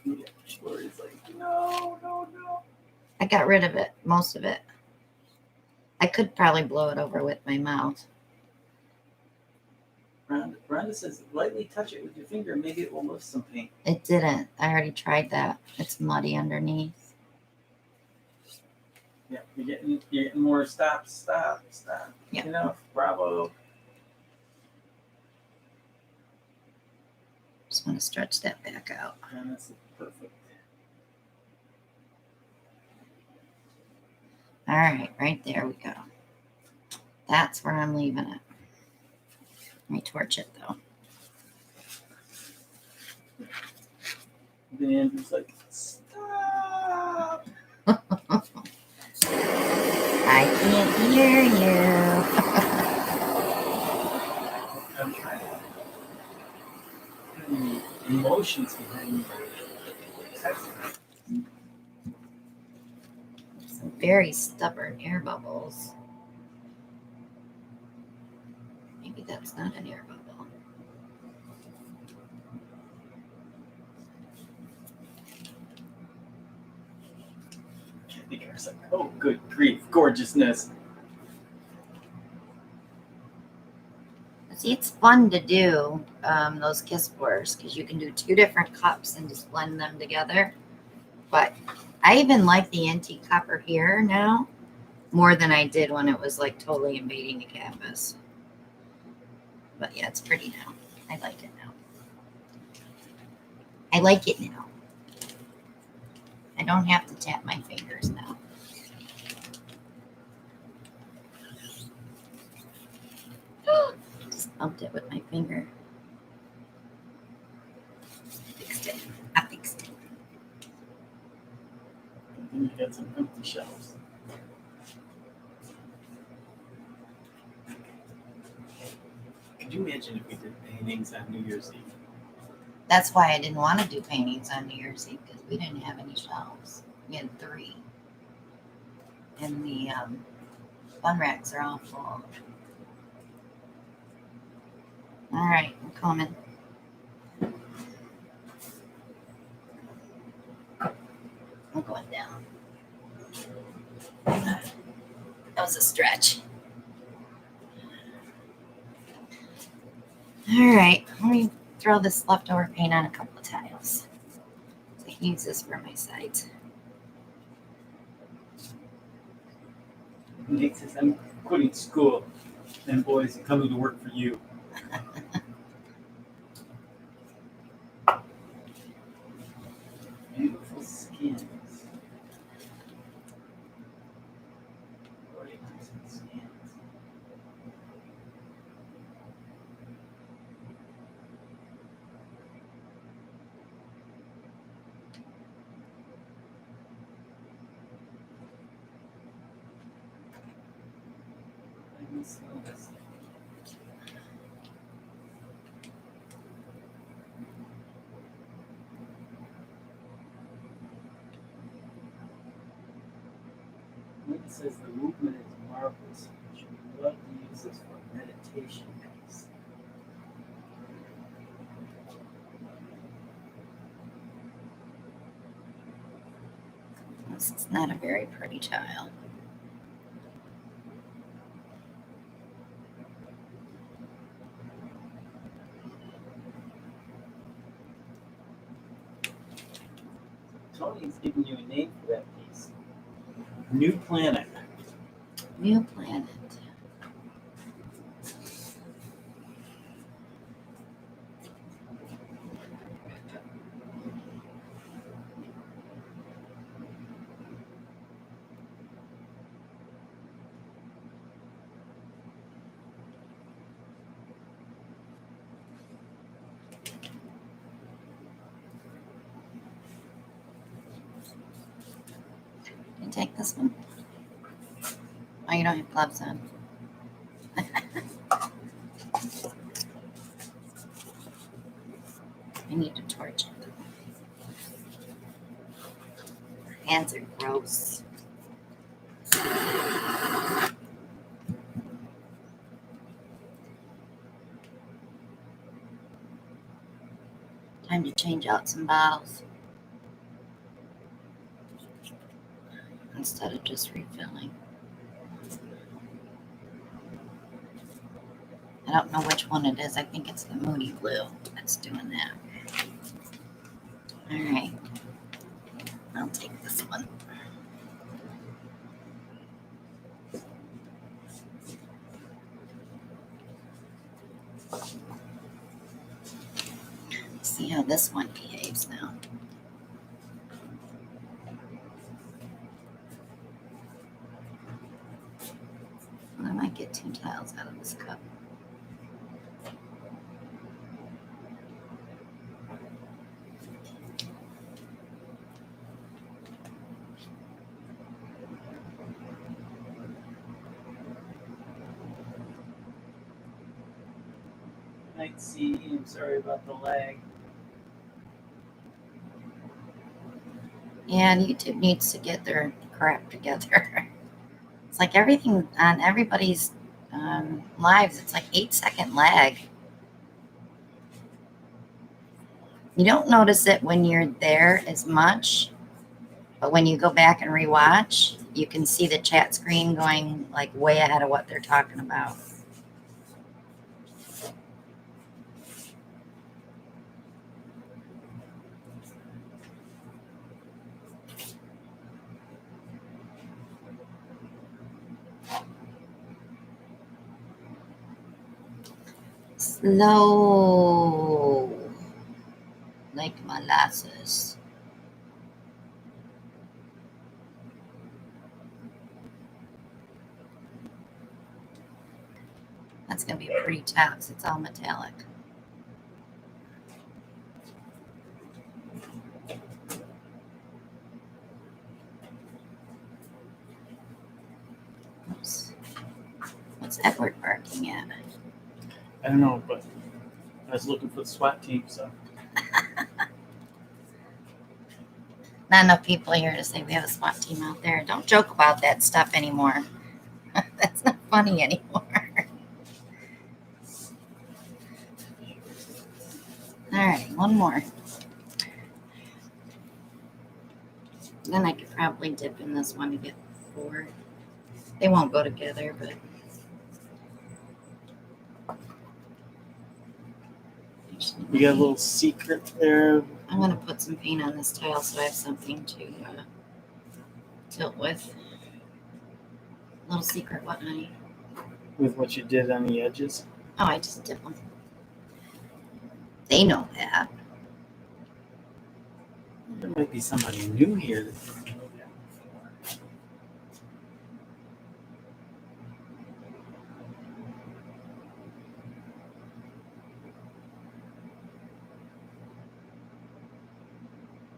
Yeah, Gloria's like, no. I got rid of it, most of it. I could probably blow it over with my mouth. Rhonda says lightly touch it with your finger. Maybe it will lift some paint. It didn't. I already tried that. It's muddy underneath. Yeah, you're getting more stop. Yeah. Enough. Bravo. Just want to stretch that back out. And that's perfect. All right, there we go. That's where I'm leaving it. Let me torch it though. Then Andrew's like, stop. I can't hear you. I'm trying to put any emotions behind me. Some very stubborn air bubbles. Maybe that's not an air bubble. I think I was like, oh, good grief, gorgeousness. See, it's fun to do those kiss pours because you can do two different cups and just blend them together. But I even like the antique copper here now more than I did when it was like totally invading the canvas. But yeah, it's pretty now. I like it now. I like it now. I don't have to tap my fingers now. Just bumped it with my finger. Fixed it. I fixed it. And then you got some empty shelves. Could you imagine if we did paintings on New Year's Eve? That's why I didn't want to do paintings on New Year's Eve because we didn't have any shelves. We had 3. And the fun racks are all full. All right, I'm coming. I'm going down. That was a stretch. All right, let me throw this leftover paint on a couple of tiles. So I can use this for my sides. Nate says, I'm quitting school. And boys, I'm coming to work for you. Beautiful skins. Organizing skins. I miss this. It says the movement is marvelous. You would love to use this for meditation piece. This is not a very pretty tile. Tony's giving you a name for that piece. New Planet. New Planet. Can you take this one? Oh, you don't have gloves on. I need to torch it. Hands are gross. Time to change out some bottles instead of just refilling. I don't know which one it is. I think it's the Moody Blue that's doing that. All right. I'll take this one. See how this one behaves now. I might get 2 tiles out of this cup. Night C. I'm sorry about the lag. Yeah, YouTube needs to get their crap together. It's like everything on everybody's lives, it's like 8-second lag. You don't notice it when you're there as much, but when you go back and rewatch, you can see the chat screen going like way ahead of what they're talking about. Slow, like molasses. That's going to be a pretty tile because it's all metallic. Oops. What's Edward barking at? I don't know, but I was looking for the SWAT team, so. Not enough people here to say we have a SWAT team out there. Don't joke about that stuff anymore. That's not funny anymore. All right, one more. Then I could probably dip in this one to get 4. They won't go together, but You got a little secret there. I'm going to put some paint on this tile so I have something to tilt with. Little secret, what, honey? With what you did on the edges. Oh, I just dip them. They know that. There might be somebody new here that didn't know that before.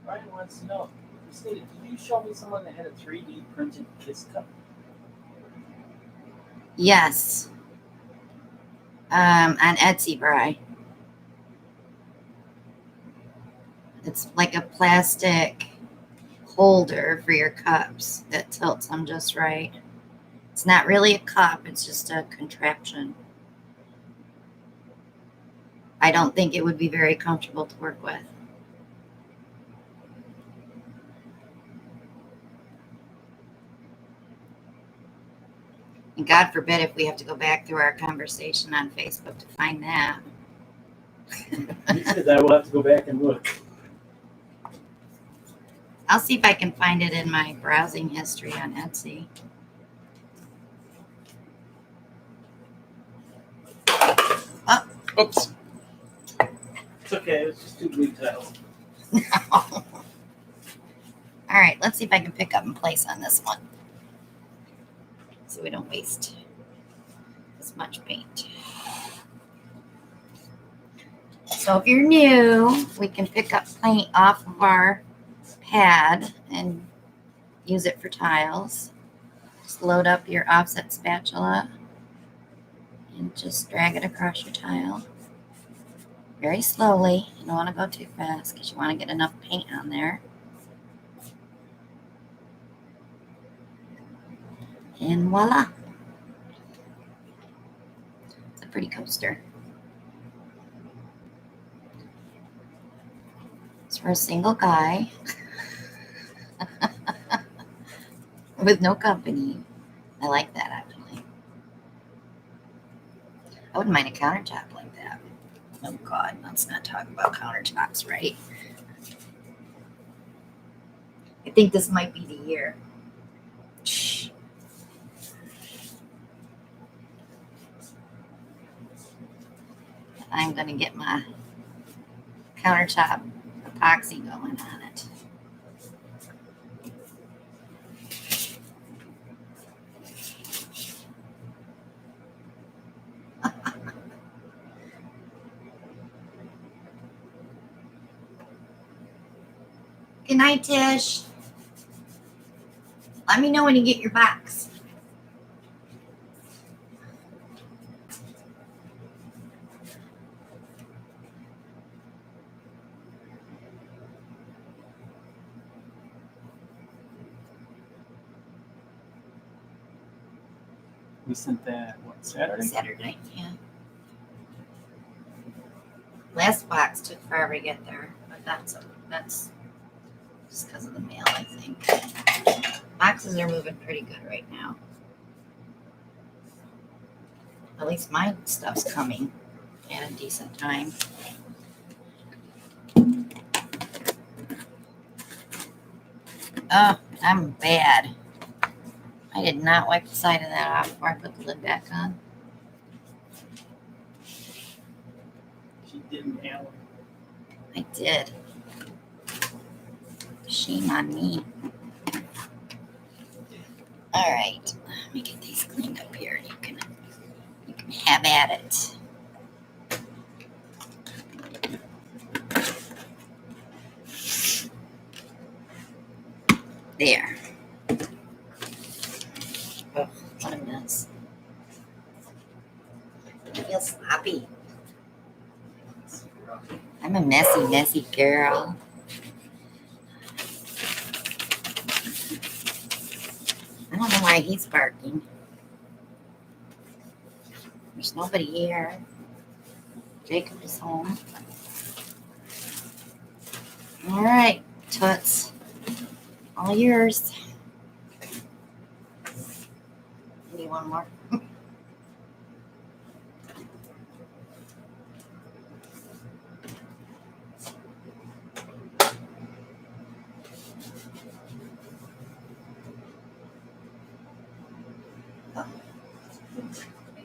Brian wants to know, Christina, did you show me someone that had a 3D printed kiss cup? Yes. On Etsy, Bri. It's like a plastic holder for your cups that tilts them just right. It's not really a cup, it's just a contraption. I don't think it would be very comfortable to work with. And God forbid if we have to go back through our conversation on Facebook to find that. He says I will have to go back and look. I'll see if I can find it in my browsing history on Etsy. Oops. It's okay. It's just 2 blue tiles. All right, let's see if I can pick up and place on this one so we don't waste as much paint. So if you're new, we can pick up paint off of our pad and use it for tiles. Just load up your offset spatula and just drag it across your tile very slowly. You don't want to go too fast because you want to get enough paint on there. And voila. It's a pretty coaster. It's for a single guy with no company. I like that actually. I wouldn't mind a countertop like that. Oh God, let's not talk about countertops, right? I think this might be the year. Shh. I'm gonna get my countertop epoxy going on it. Good night, Tish. Let me know when you get your box. We sent that, what, Saturday? Saturday, yeah. Last box took forever to get there, but that's just because of the mail, I think. Boxes are moving pretty good right now. At least my stuff's coming at a decent time. Oh, I'm bad. I did not wipe the side of that off before I put the lid back on. She didn't, Alan. I did. Shame on me. All right, let me get these cleaned up here. You can have at it. There. Oh, what a mess. I feel sloppy. I'm a messy girl. I don't know why he's barking. There's nobody here. Jacob is home. All right, Toots. All yours. Need one more.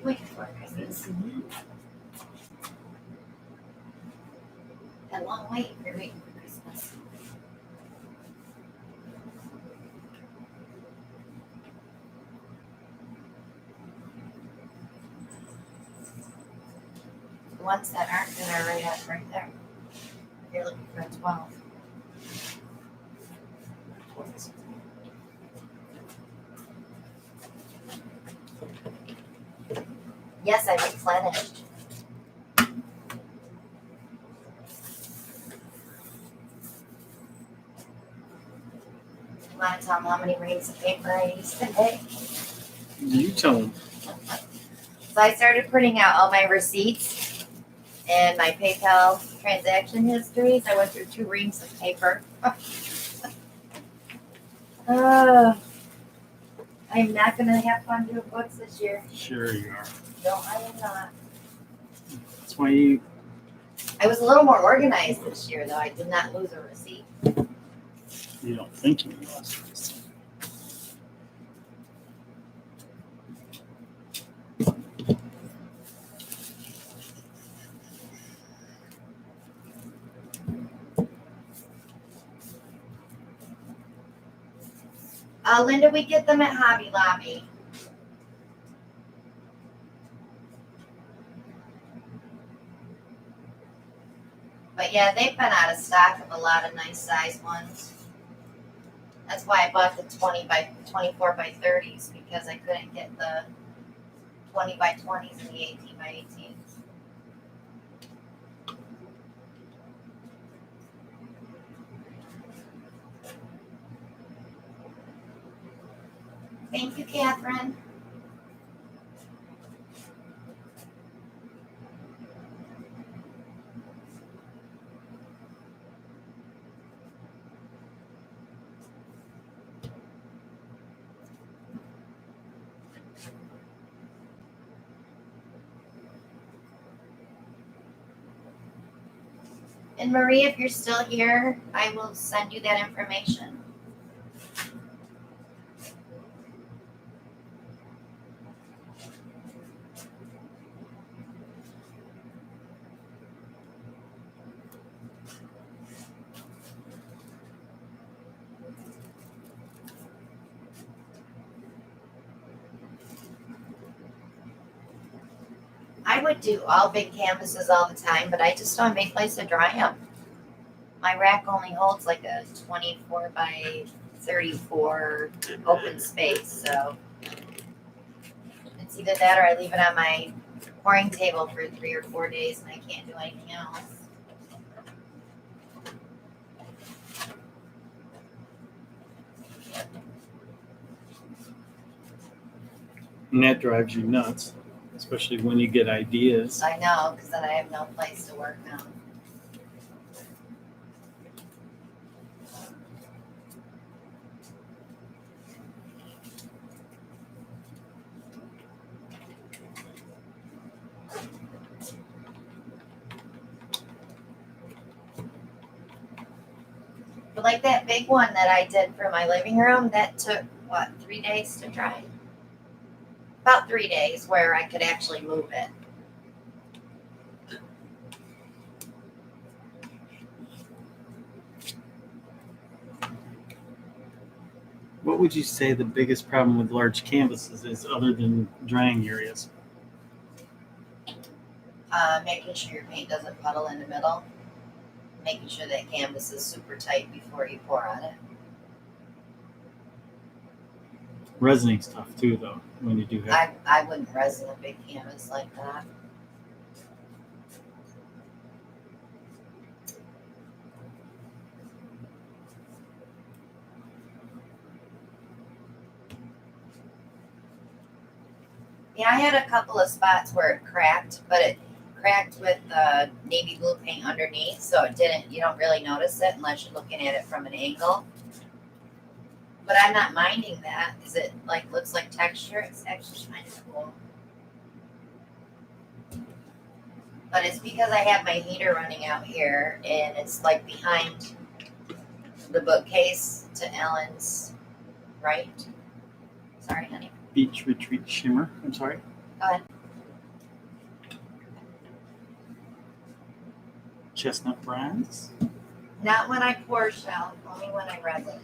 Wait for it, Christmas. That long wait, you're waiting for Christmas. The ones that aren't good are right there. You're looking for a 12. Yes, I replenished. You want to tell them how many reams of paper I used today? You tell him. So I started printing out all my receipts and my PayPal transaction histories. I went through 2 reams of paper. I I'm not gonna have fun doing books this year. Sure you are. No, I am not. That's why you I was a little more organized this year, though. I did not lose a receipt. don't think you lost this. Linda, we get them at Hobby Lobby. But yeah, they've been out of stock of a lot of nice size ones. That's why I bought the 20 by 24 by 30s, because I couldn't get the 20 by 20s and the 18 by 18s. Thank you, Catherine. And Marie, if you're still here, I will send you that information. I would do all big canvases all the time, but I just don't have any place to dry them. My rack only holds like a 24 by 34 open space, so it's either that or I leave it on my pouring table for 3 or 4 days and I can't do anything else. And that drives you nuts, especially when you get ideas. I know, because then I have no place to work now. But like that big one that I did for my living room, that took, what, 3 days to dry? About 3 days where I could actually move it. What would you say the biggest problem with large canvases is, other than drying areas? Making sure your paint doesn't puddle in the middle. Making sure that canvas is super tight before you pour on it. Resining's tough too, though, when you do have. I wouldn't resin a big canvas like that. Yeah, I had a couple of spots where it cracked, but it cracked with navy blue paint underneath, so it didn't. You don't really notice it unless you're looking at it from an angle. But I'm not minding that because it like looks like texture. It's actually kind of cool. But it's because I have my heater running out here, and it's like behind the bookcase to Ellen's right. Sorry, honey. Beach Retreat Shimmer. I'm sorry. Go ahead. Chestnut bronze. Not when I pour, Shell. Only when I resin.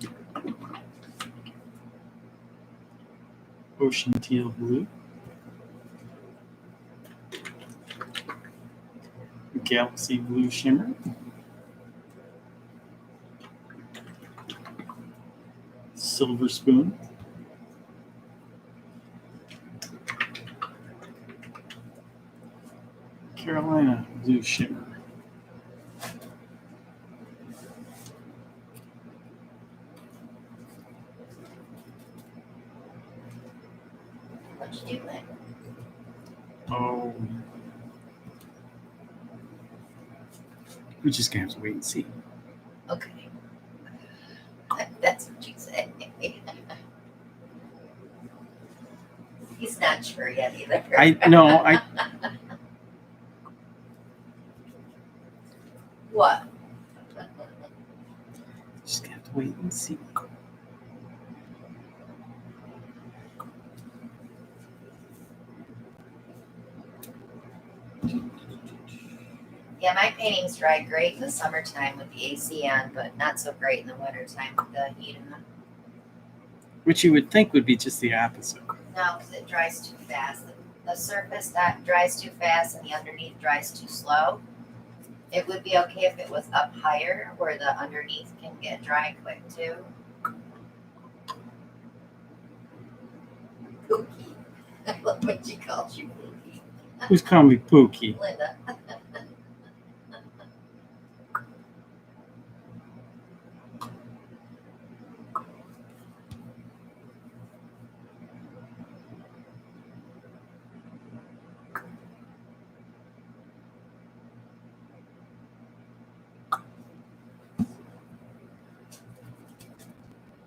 Ocean teal blue. Galaxy blue shimmer. Silver spoon. Carolina blue shimmer. What you doing? Oh. We're just gonna have to wait and see. Okay. That's what you said. He's not sure yet either. I What? just have to wait and see. Yeah, my paintings dry great in the summertime with the AC on, but not so great in the wintertime with the heat on. Which you would think would be just the opposite. No, because it dries too fast. The surface that dries too fast and the underneath dries too slow. It would be okay if it was up higher where the underneath can get dry quick too. Pookie. I love when she calls you Pookie. Who's calling me Pookie? Linda.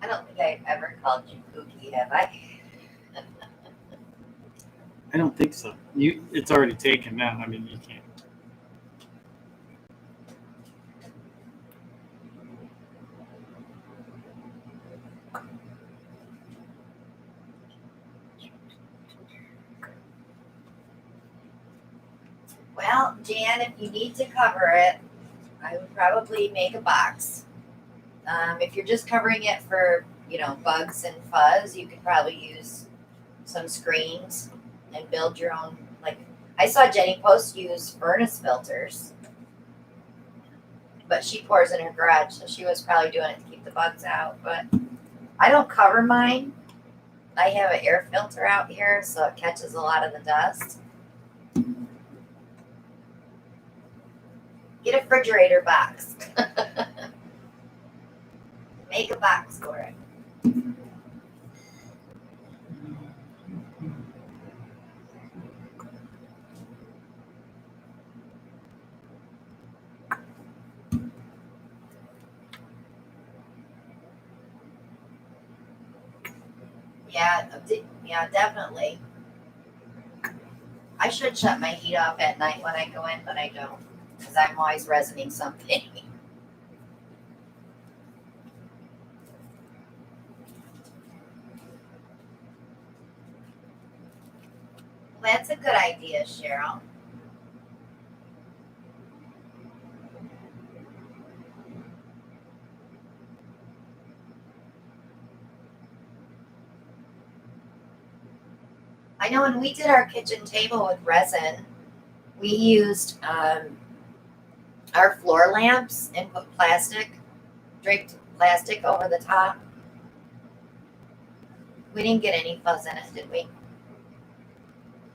I don't think I've ever called you Pookie, have I? I don't think so. It's already taken now. I mean, you can't. Well, Jan, if you need to cover it, I would probably make a box. If you're just covering it for, bugs and fuzz, you could probably use some screens and build your own. Like, I saw Jenny Post use furnace filters, but she pours in her garage, so she was probably doing it to keep the bugs out. But I don't cover mine. I have an air filter out here, so it catches a lot of the dust. Get a refrigerator box. Make a box for it. Yeah, definitely. I should shut my heat off at night when I go in, but I don't, because I'm always resining something. Well, that's a good idea, Cheryl. I know when we did our kitchen table with resin, we used our floor lamps and put draped plastic over the top. We didn't get any fuzz in it, did we?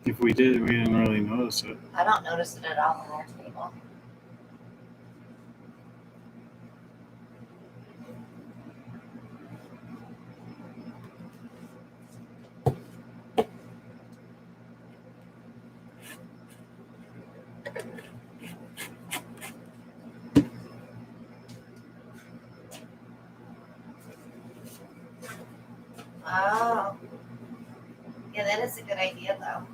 If we did, we didn't really notice it. I don't notice it at all on our table. Oh. Yeah, that is a good idea, though.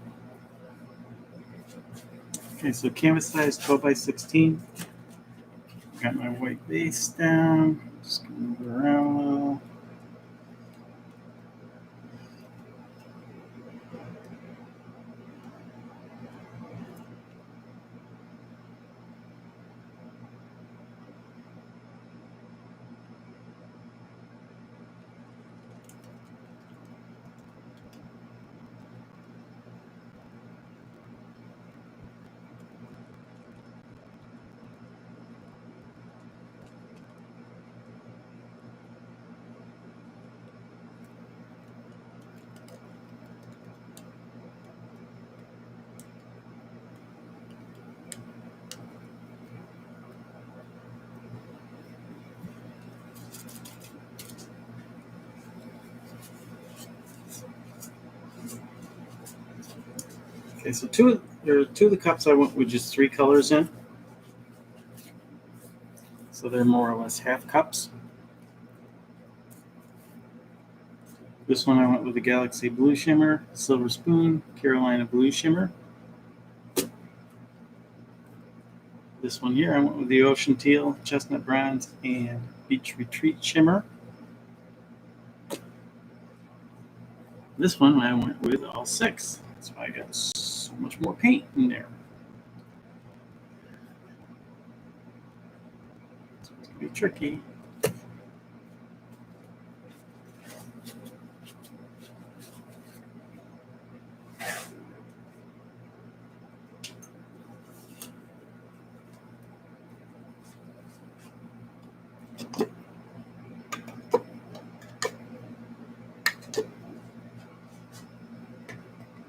Okay, so canvas size 12 by 16. Got my white base down. Just gonna move it around a little. Okay, so two of the cups I went with just 3 colors in. So they're more or less half cups. This one I went with the Galaxy Blue Shimmer, Silver Spoon, Carolina Blue Shimmer. This one here I went with the Ocean Teal, Chestnut Bronze, and Beach Retreat Shimmer. This one I went with all 6. That's why I got so much more paint in there. It's going to be tricky.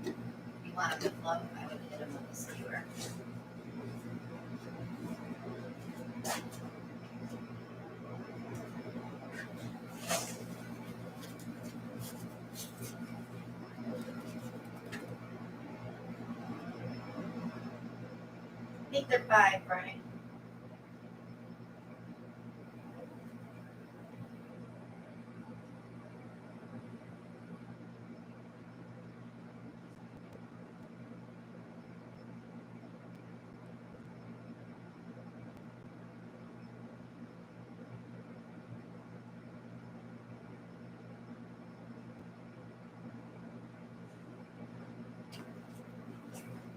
If you want to flow, I would hit them with a skewer. I think they're 5, right?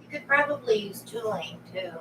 You could probably use tooling too.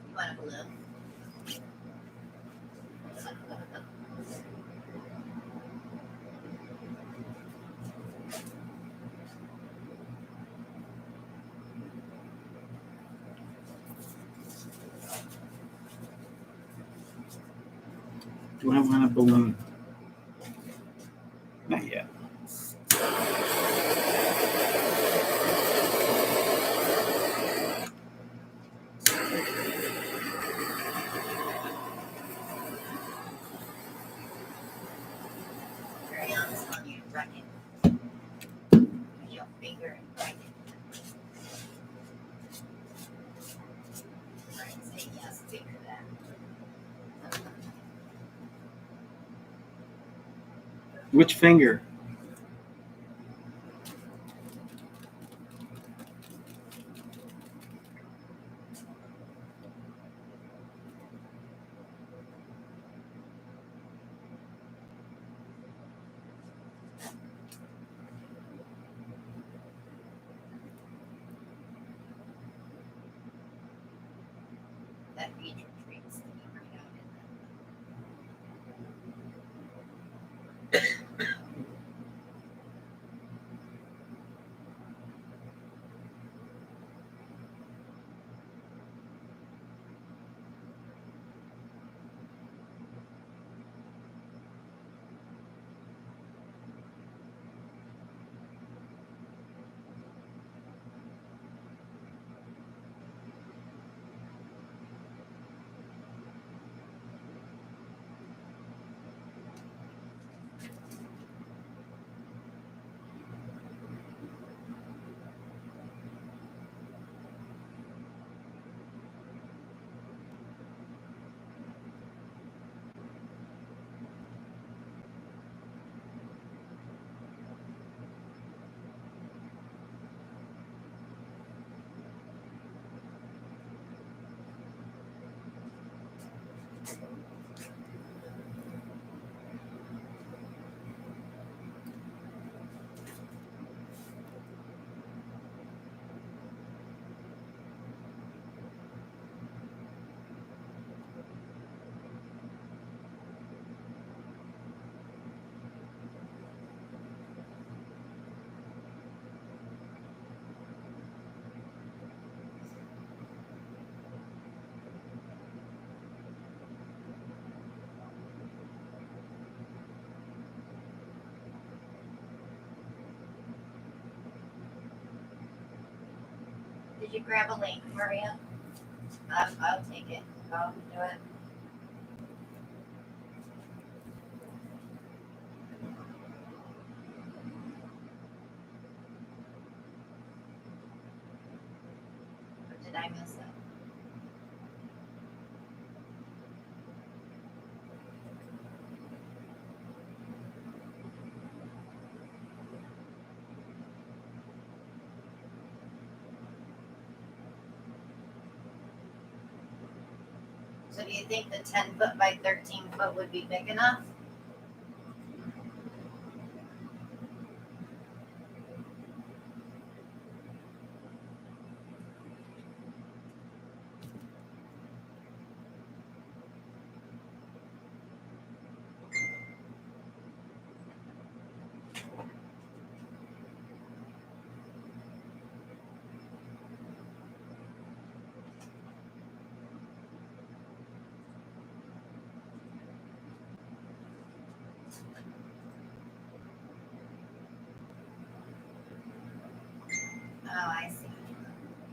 You want a balloon? Do I want a balloon? Not yet. Crayons on your bracket. Use your finger and bracket. Right, say yes, finger that. Which finger? That beach retreats to be right out in Did you grab a link, Maria? I'll take it. I'll do it. Or did I miss it? So do you think the 10 foot by 13 foot would be big enough? Oh, I see.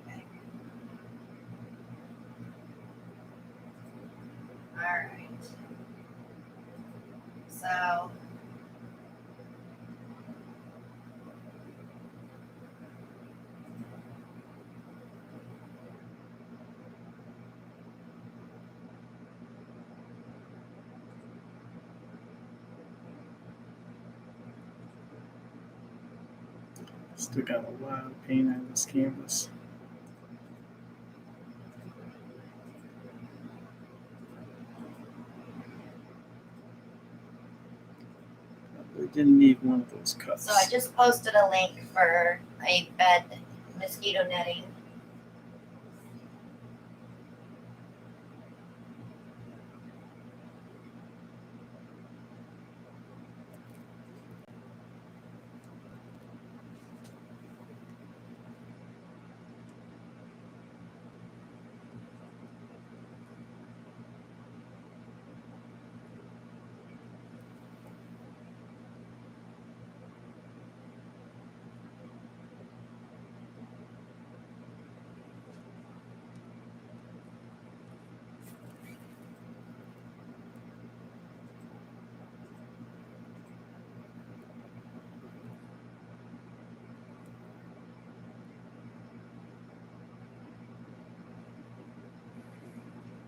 Okay. All right. So Still got a lot of paint on this canvas. Probably didn't need one of those cups. So I just posted a link for a bed mosquito netting.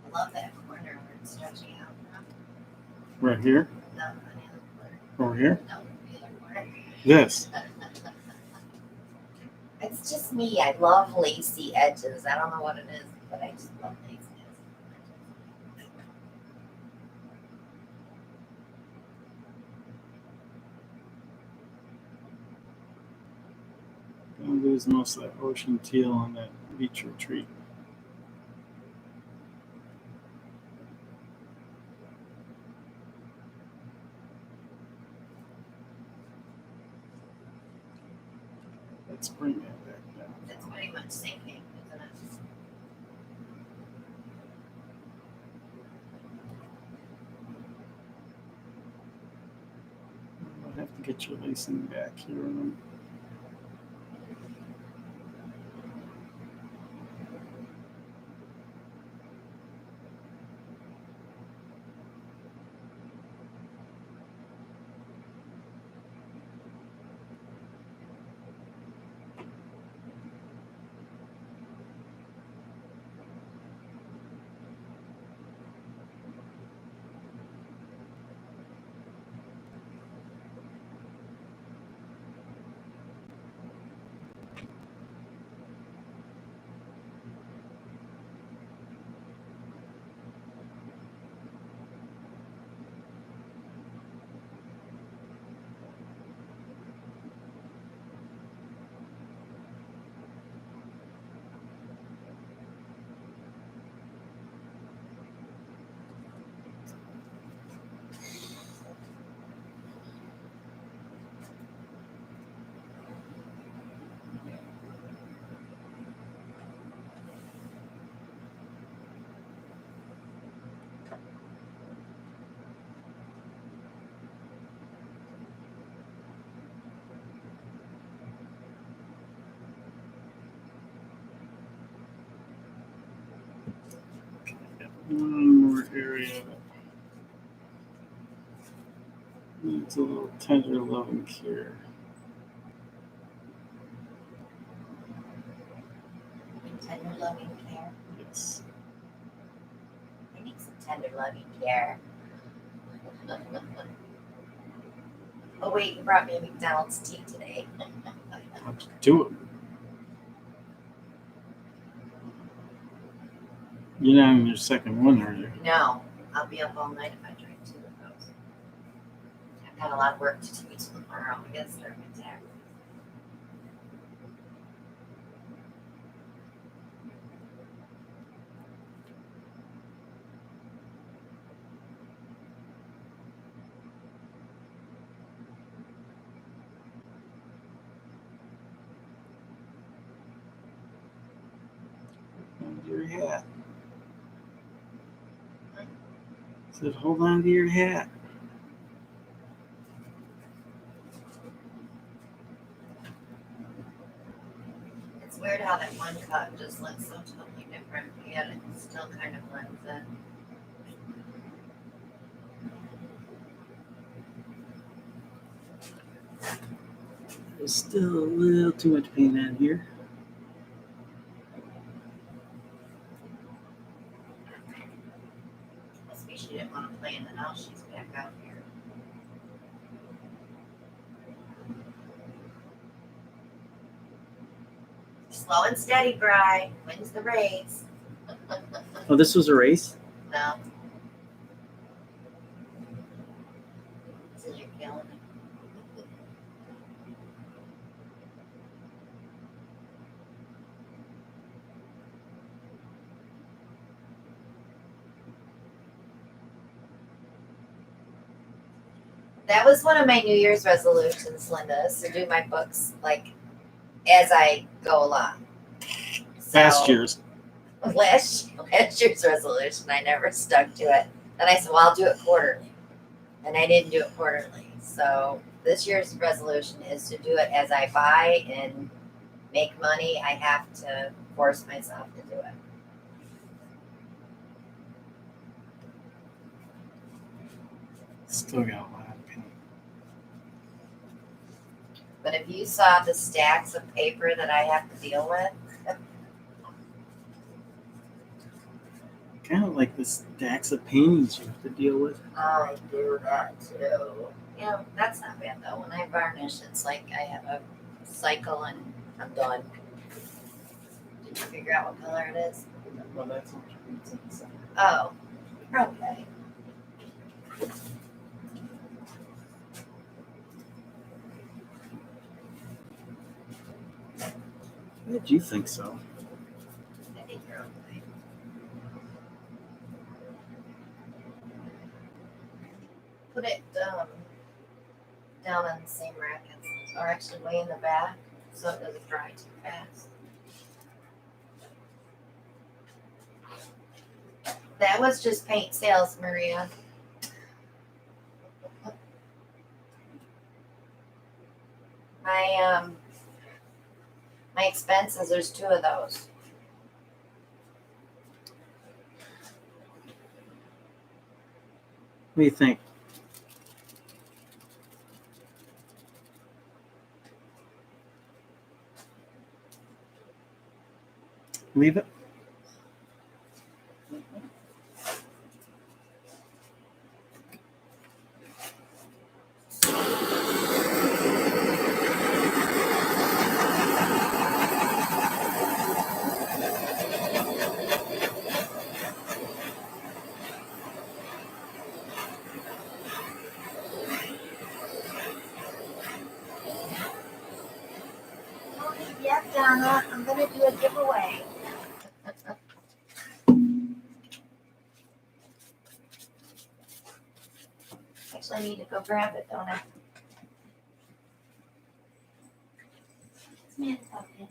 I love that corner where it's stretching out. Right here? No, on the other corner. Over here? No, the other corner. This. It's just me. I love lacy edges. I don't know what it is, but I just love lacy edges. Gonna lose most of that ocean teal on that beach retreat. Let's bring that back down. It's pretty much sinking, isn't it? I'll have to get your lacing back here. One more area. Needs a little tender loving care. Tender loving care. Yes. I need some tender loving care. Oh wait, you brought me a McDonald's tea today. Let's do it. You're not on your second one, are you? No, I'll be up all night if I drink two of those. I've got a lot of work to do tomorrow. I gotta start my taxes. Hold on to your hat. Said, hold on to your hat. It's weird how that one cut just looks so totally different, yet it still kind of blends in. There's still a little too much paint on here. Must be she didn't want to play in the house. She's back out here. Slow and steady, Bri. Wins the race. Oh, this was a race? No. So you're killing it. That was one of my New Year's resolutions, Linda, is to do my books like as I go along. So, Last year's. last year's resolution, I never stuck to it. Then I said, well, I'll do it quarterly. And I didn't do it quarterly. So this year's resolution is to do it as I buy and make money. I have to force myself to do it. Still got a lot of paint. But if you saw the stacks of paper that I have to deal with, Kind of like the stacks of paintings you have to deal with. I do that too. Yeah, that's not bad though. When I varnish, it's like I have a cycle and I'm done. Did you figure out what color it is? Well, that's what you're saying. Oh, okay. Why did you think so? I think you're okay. Put it down on the same rackets, or actually way in the back, so it doesn't dry too fast. That was just paint sales, Maria. My expenses, there's two of those. What do you think? Leave it? Yeah, Donna, I'm gonna do a giveaway. Actually, I need to go grab it, don't I? This man's talking.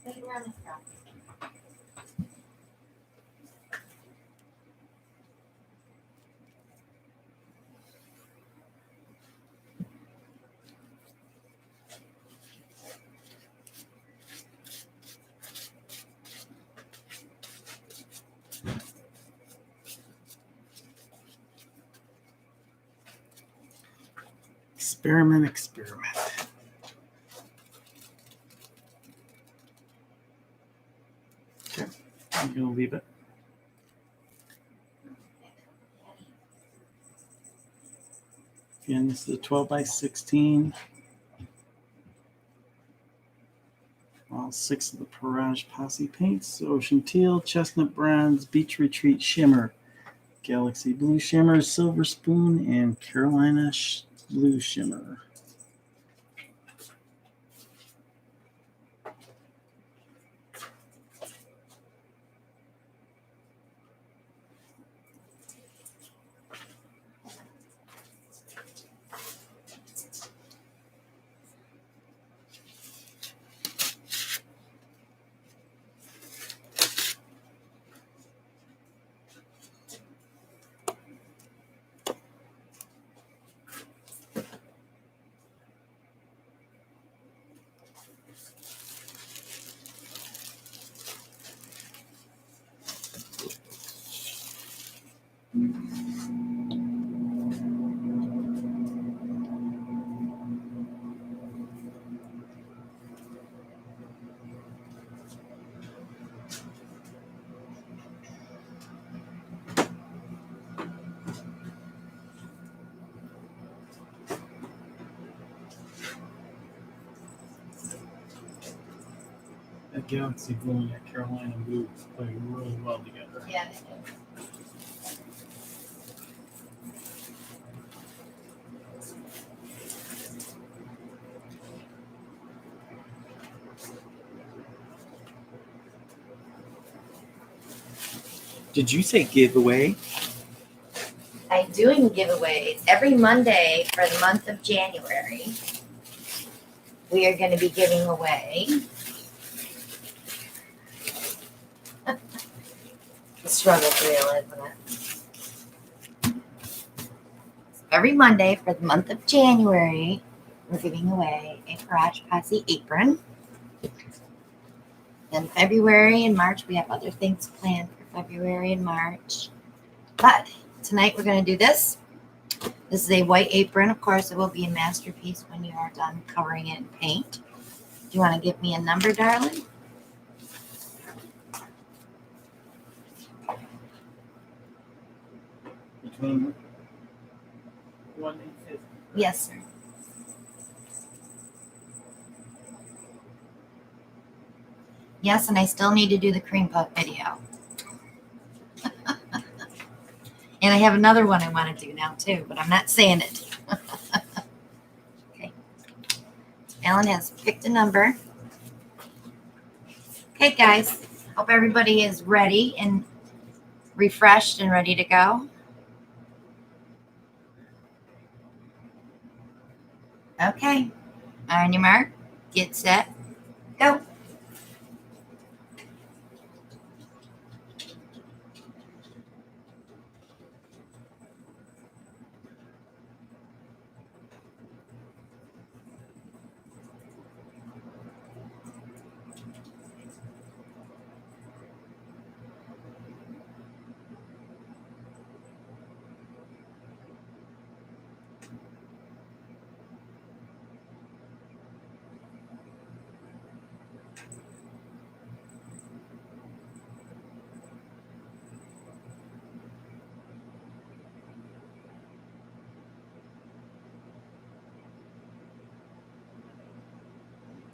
Take it around the front. Experiment. Okay, I'm gonna leave it. Again, this is a 12 by 16. All 6 of the Parage Posse paints: Ocean Teal, Chestnut Bronze, Beach Retreat Shimmer, Galaxy Blue Shimmer, Silver Spoon, and Carolina Blue Shimmer. That Galaxy Blue and that Carolina Blue play really well together. Yeah, they do. Did you say giveaway? I'm doing giveaways every Monday for the month of January. We are going to be giving away the struggle reel, isn't it? Every Monday for the month of January, we're giving away a Parage Posse apron. Then February and March, we have other things planned for February and March. But tonight we're going to do this. This is a white apron. Of course, it will be a masterpiece when you are done covering it in paint. Do you want to give me a number, darling? Between 1 and 50. Yes, sir. Yes, and I still need to do the cream puff video. And I have another one I want to do now too, but I'm not saying it. Okay. Alan has picked a number. Okay, guys. Hope everybody is ready and refreshed and ready to go. Okay. On your mark, get set, go.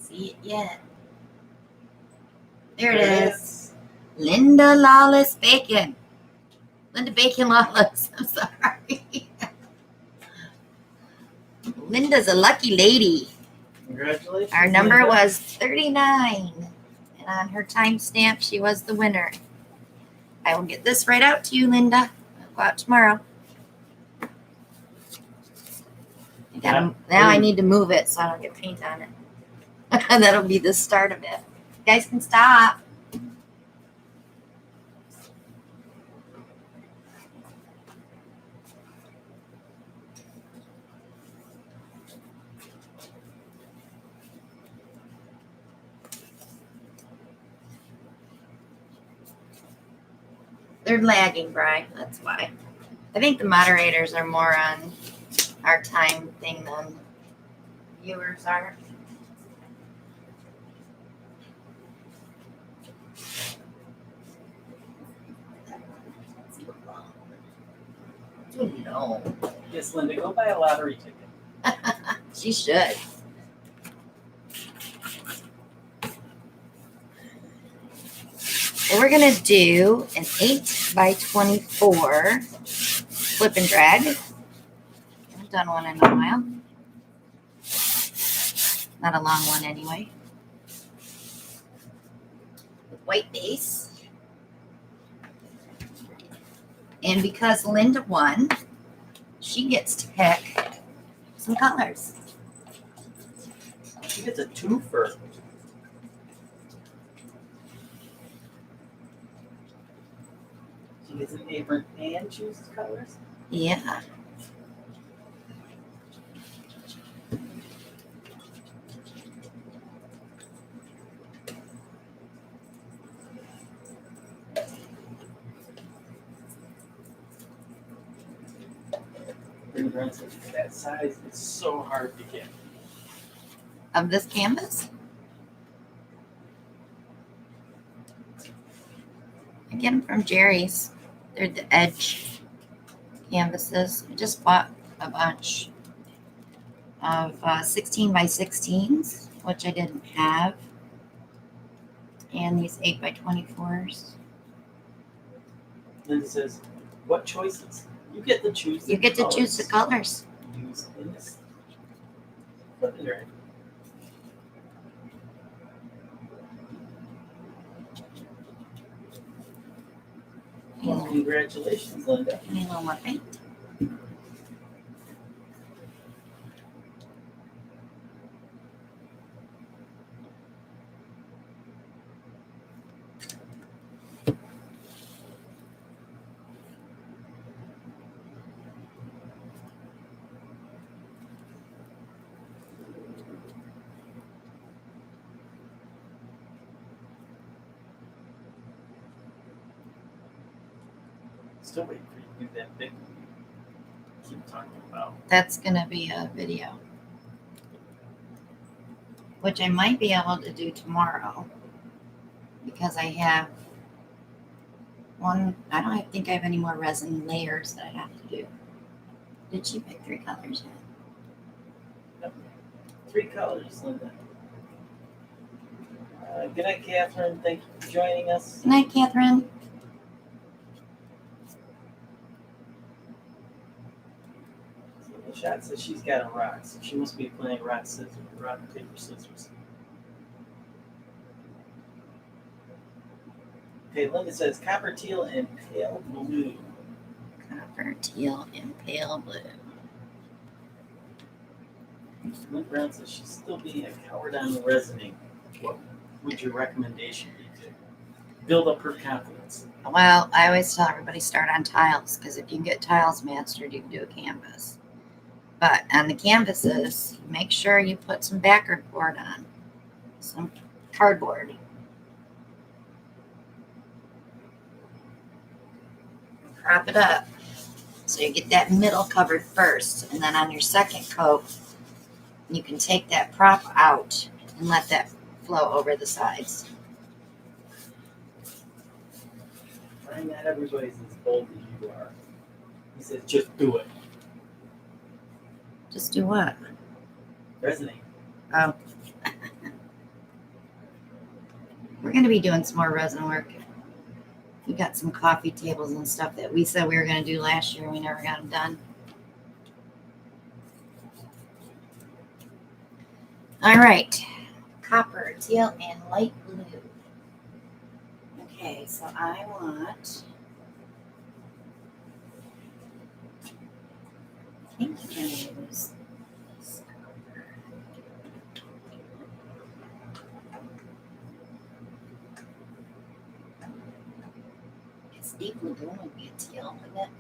See it yet? There it is. Linda Lawless Bacon. Linda Bacon Lawless. I'm sorry. Linda's a lucky lady. Congratulations. Our number Linda. was 39. And on her timestamp, she was the winner. I will get this right out to you, Linda. I'll go out tomorrow. Now I need to move it so I don't get paint on it. That'll be the start of it. You guys can stop. They're lagging, Brian. That's why. I think the moderators are more on our time thing than viewers are. No, Yes, Linda, go buy a lottery ticket. she should. So we're gonna do an 8 by 24 flip and drag. I haven't done one in a while. Not a long one anyway. With white base. And because Linda won, she gets to pick some colors. She gets a twofer. She gets an apron and chooses colors. Yeah. That size is so hard to get. Of this canvas. I get them from Jerry's. They're the edge canvases. I just bought a bunch of 16 by 16s, which I didn't have. And these 8 by 24s. Linda says, "What choices? You get to choose. You get to choose the colors. Use in this. Flip and drag. Well, congratulations, Linda. Give me a little more paint. Still waiting for you to do that big one you keep talking about. That's going to be a video, which I might be able to do tomorrow because I have one. I don't think I have any more resin layers that I have to do. Did she pick 3 colors yet? 3 colors, Linda. Good night, Catherine. Thank you for joining us. Good night, Catherine. So the shot says she's got a rock, so she must be playing rock, paper, scissors. Okay, Linda says copper, teal, and pale blue. Copper, teal, and pale blue. Linda Brown says she's still being a coward on the resining. What would your recommendation be to build up her confidence? Well, I always tell everybody start on tiles because if you can get tiles mastered, you can do a canvas. But on the canvases, make sure you put some backer board on, some cardboard. Prop it up so you get that middle covered first, and then on your second coat, you can take that prop out and let that flow over the sides. Find not everybody's as bold as you are. He says just do it. Just do what? Resonate. Oh. We're going to be doing some more resin work. We got some coffee tables and stuff that we said we were going to do last year and we never got them done. All right. Copper, teal, and light blue. Okay, so I want... I think I'm going to use this copper. It's deep lagoon would be a teal, wouldn't it?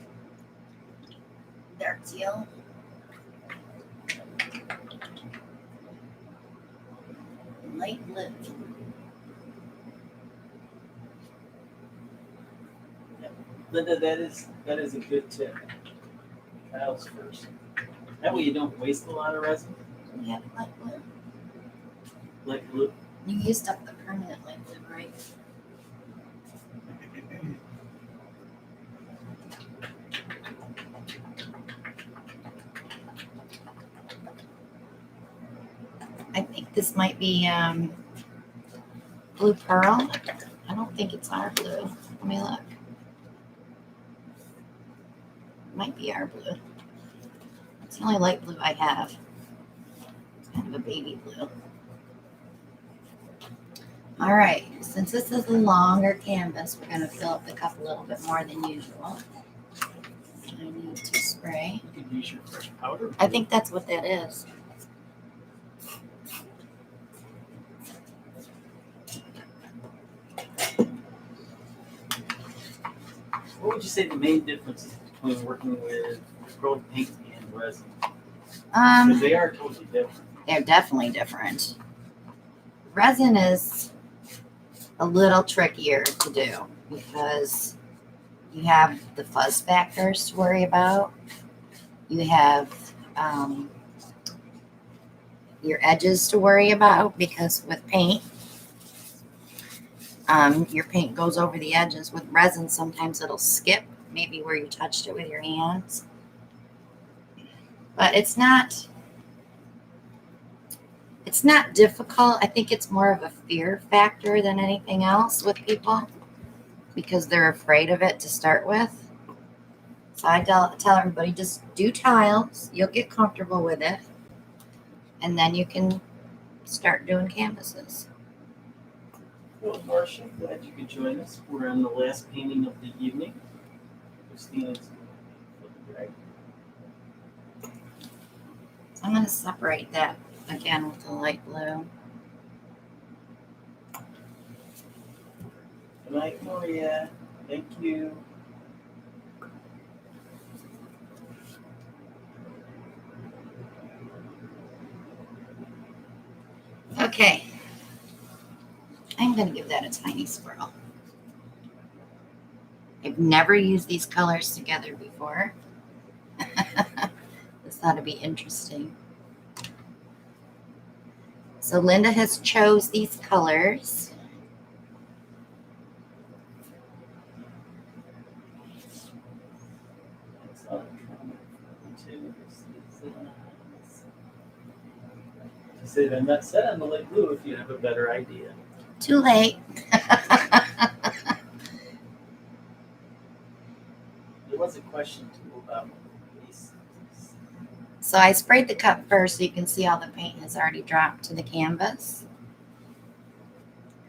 Dark teal. Light blue. Linda, that is a good tip. Tiles first. That way you don't waste a lot of resin. We have light blue. Light blue. You used up the permanent light blue, right? I think this might be blue pearl. I don't think it's our blue. Let me look. It might be our blue. It's the only light blue I have. It's kind of a baby blue. All right, since this is a longer canvas, we're going to fill up the cup a little bit more than usual. I need to spray. You could use your fresh powder. I think that's what that is. What would you say the main difference is between working with acrylic paint and resin? Because they are totally different. They're definitely different. Resin is a little trickier to do because you have the fuzz factors to worry about. You have your edges to worry about because with paint, your paint goes over the edges. With resin, sometimes it'll skip, maybe where you touched it with your hands. But it's not difficult. I think it's more of a fear factor than anything else with people because they're afraid of it to start with. So I tell everybody, just do tiles. You'll get comfortable with it. And then you can start doing canvases. Well, Marcia, I'm glad you could join us. We're on the last painting of the evening. Christina's looking great. So I'm going to separate that again with the light blue. Good night, Maria. Thank you. Okay. I'm going to give that a tiny swirl. I've never used these colors together before. This ought to be interesting. So Linda has chose these colors. She said, I'm not set on the light blue if you have a better idea. Too late. There was a question too about these. So I sprayed the cup first so you can see all the paint has already dropped to the canvas.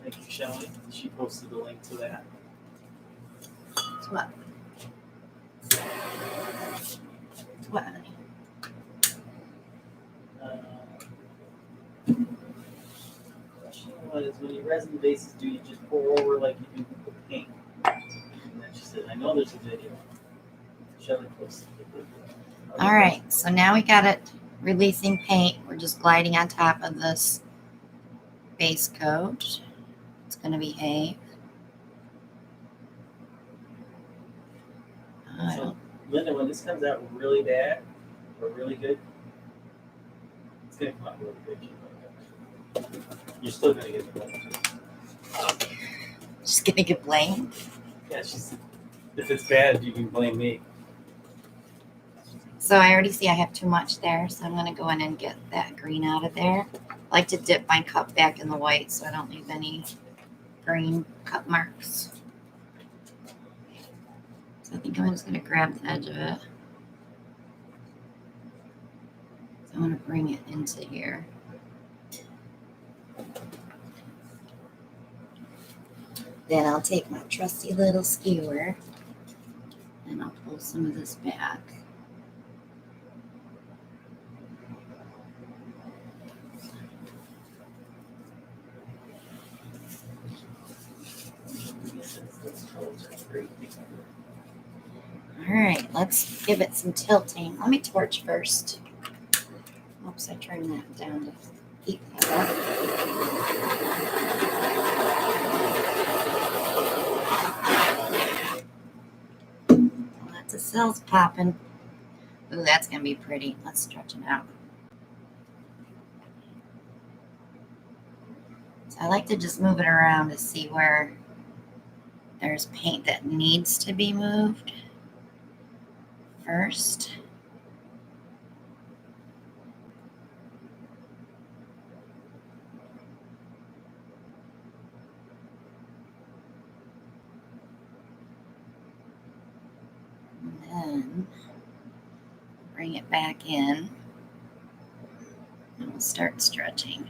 Thank you, Shelley. She posted the link to that. What? What, honey? Question was, when you resin bases, do you just pour over like you do with paint? And then she said, I know there's a video. Shelley posted the video. All right, so now we got it releasing paint. We're just gliding on top of this base coat. It's going to behave. So, Linda, when this comes out really bad or really good, it's going to come out really good. You're still going to get the blame. Just going to get blamed. Yeah, if it's bad, you can blame me. So I already see I have too much there, so I'm going to go in and get that green out of there. I like to dip my cup back in the white so I don't leave any green cup marks. So I think I'm just going to grab the edge of it. So I'm going to bring it into here. Then I'll take my trusty little skewer and I'll pull some of this back. All right, let's give it some tilting. Let me torch first. Oops, I turned that down to keep that up. Lots of cells popping. Ooh, that's gonna be pretty. Let's stretch it out. I like to just move it around to see where there's paint that needs to be moved first. And then bring it back in and we'll start stretching.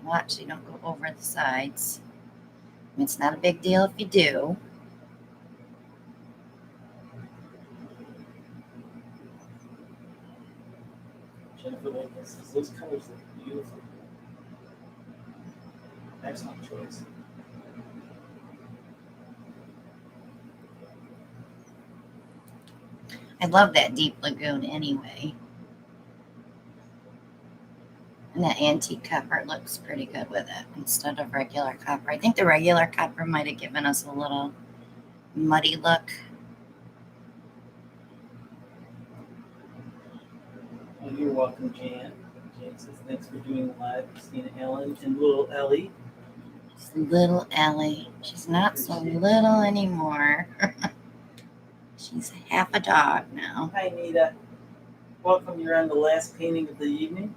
Watch so you don't go over the sides. It's not a big deal if you do. Jennifer, like this, those colors look beautiful. Excellent choice. I love that deep lagoon anyway. And that antique copper looks pretty good with it instead of regular copper. I think the regular copper might have given us a little muddy look. Oh, you're welcome, Jan. Jan says, thanks for doing the live, Christina Allen and little Ellie. It's little Ellie. She's not so little anymore. She's half a dog now. Hi, Nita. Welcome. You're on the last painting of the evening.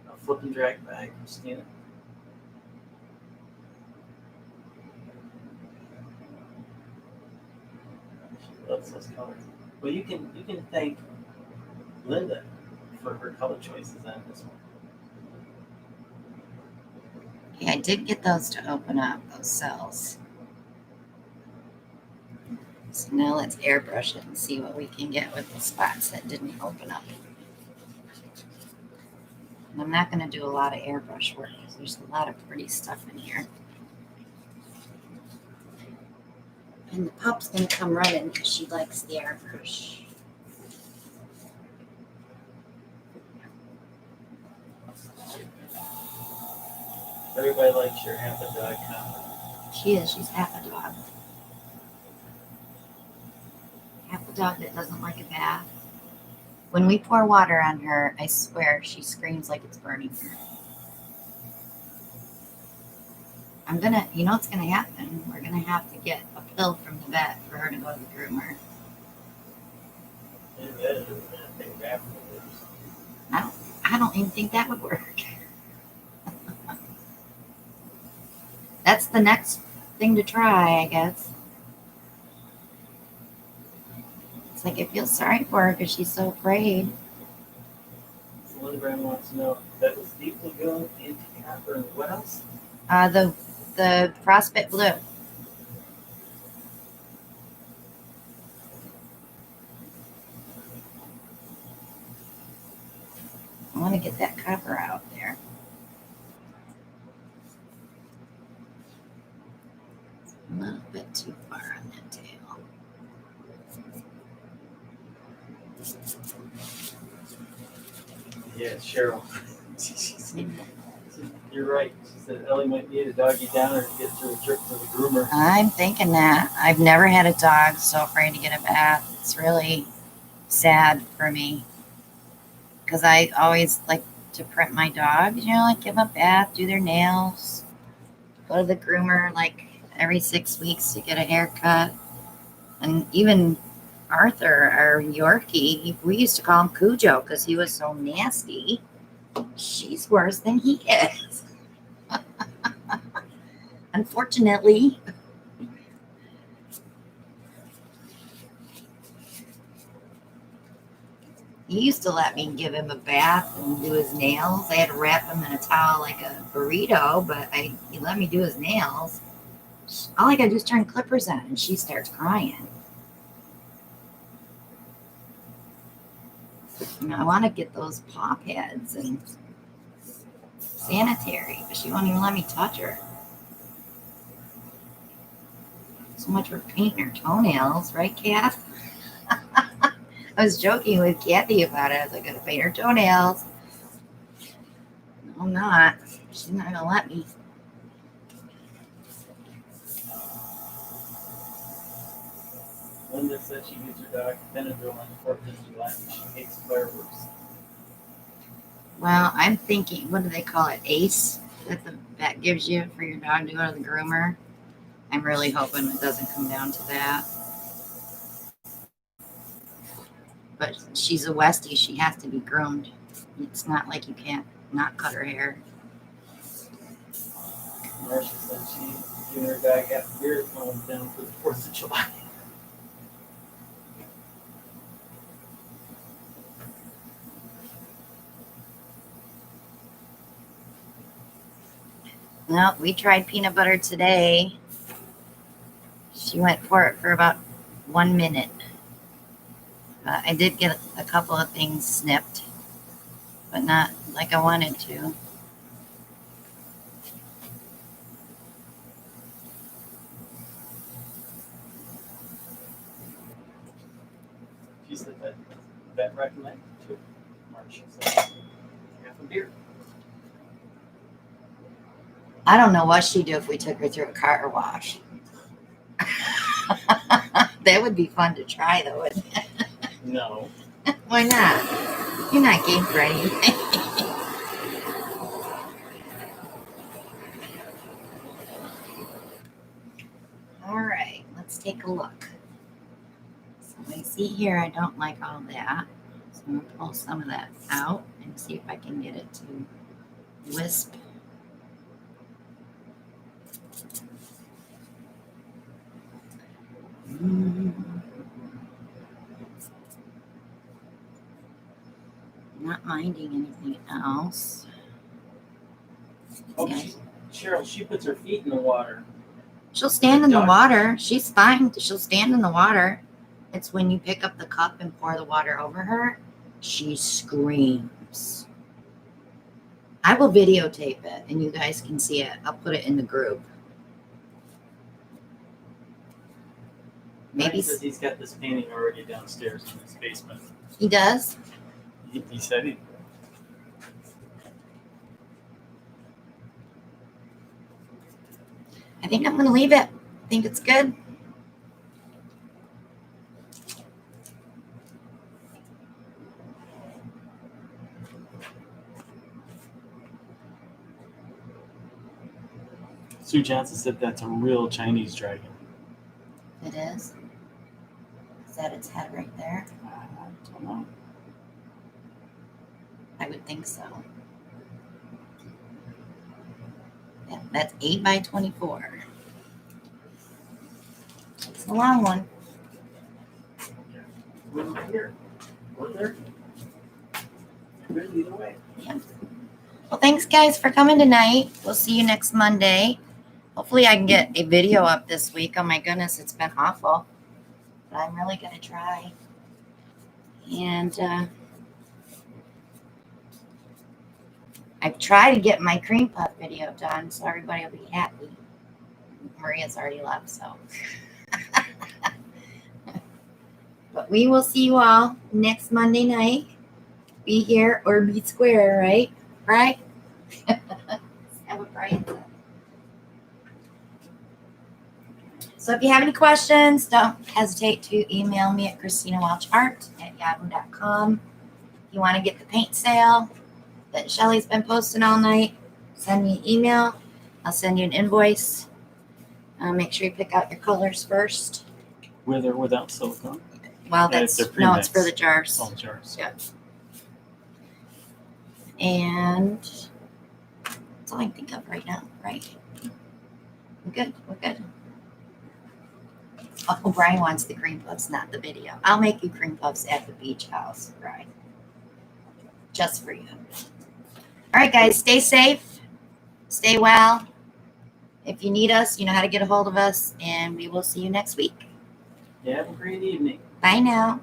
I'll flip and drag back, Christina. She loves those colors. Well, you can thank Linda for her color choices on this one. Yeah, I did get those to open up, those cells. So now let's airbrush it and see what we can get with the spots that didn't open up. And I'm not going to do a lot of airbrush work because there's a lot of pretty stuff in here. And the pup's going to come running because she likes the airbrush. Everybody likes your half a dog comment. She is. She's half a dog. Half a dog that doesn't like a bath. When we pour water on her, I swear she screams like it's burning her. You know what's gonna happen? We're gonna have to get a pill from the vet for her to go to the groomer. I don't even think that would work. That's the next thing to try, I guess. It's like I feel sorry for her because she's so afraid. So Linda Brown wants to know, that was Deep Lagoon, antique copper, and what else? The frostbite blue. I want to get that copper out there. A little bit too far on that tail. Yeah, Cheryl. You're right. She said Ellie might need a doggy downer to get through a trip to the groomer. I'm thinking that. I've never had a dog so afraid to get a bath. It's really sad for me. Because I always like to prep my dogs, like give them a bath, do their nails, go to the groomer like every 6 weeks to get a haircut. And even Arthur, our Yorkie, we used to call him Cujo because he was so nasty. She's worse than he is. Unfortunately. He used to let me give him a bath and do his nails. I had to wrap him in a towel like a burrito, but he let me do his nails. All I gotta do is turn clippers on and she starts crying. I want to get those paw pads and sanitary, but she won't even let me touch her. So much for painting her toenails, right, Kat? I was joking with Kathy about it. I was like, I gotta paint her toenails. No, I'm not. She's not gonna let me. Linda Linda said she gives her dog Benadryl on the 4th of July and she hates fireworks. Well, I'm thinking, what do they call it? ACE that the vet gives you for your dog to go to the groomer. I'm really hoping it doesn't come down to that. But she's a Westie. She has to be groomed. It's not like you can't not cut her hair. Marcia said she's giving her dog half a beer to calm him down for the 4th of July. Well, we tried peanut butter today. She went for it for about 1 minute. I did get a couple of things snipped, but not like I wanted to. She said that vet recommended to Marcia said half a beer. I don't know what she'd do if we took her through a car wash. That would be fun to try, though, wouldn't it? No. Why not? You're not game for anything. All right, let's take a look. So I see here I don't like all that. So I'm going to pull some of that out and see if I can get it to wisp. Not minding anything else. Oh, Yeah. Cheryl, she puts her feet in the water. She'll stand in the water. She's fine. She'll stand in the water. It's when you pick up the cup and pour the water over her, she screams. I will videotape it and you guys can see it. I'll put it in the group. Maybe He says he's got this painting already downstairs in his basement. he does. He said he. I think I'm going to leave it. I think it's good. Sue Johnson said that's a real Chinese dragon. It is. Is that its head right there? I don't know. I would think so. Yeah, that's 8 by 24. It's a long one. We're here. We're there. Good either way. Yeah. Well, thanks guys for coming tonight. We'll see you next Monday. Hopefully I can get a video up this week. Oh my goodness, it's been awful. But I'm really going to try. And I've tried to get my cream puff video done so everybody will be happy. Maria's already left, so. But we will see you all next Monday night. Be here or be square, right? Right? Have a bright. So if you have any questions, don't hesitate to email me at ChristinaWelchArt@yahoo.com. If you want to get the paint sale that Shelly's been posting all night, send me an email. I'll send you an invoice. Make sure you pick out your colors first. With or without silicone? Well, Yeah, that's it's a no, premix. it's for the jars. All jars. Yeah. And that's all I can think of right now, right? We're good. We're good. Oh, Brian wants the cream puffs, not the video. I'll make you cream puffs at the beach house, Brian. Just for you. All right, guys, stay safe. Stay well. If you need us, you know how to get a hold of us, and we will see you next week. Yeah, have a great evening. Bye now.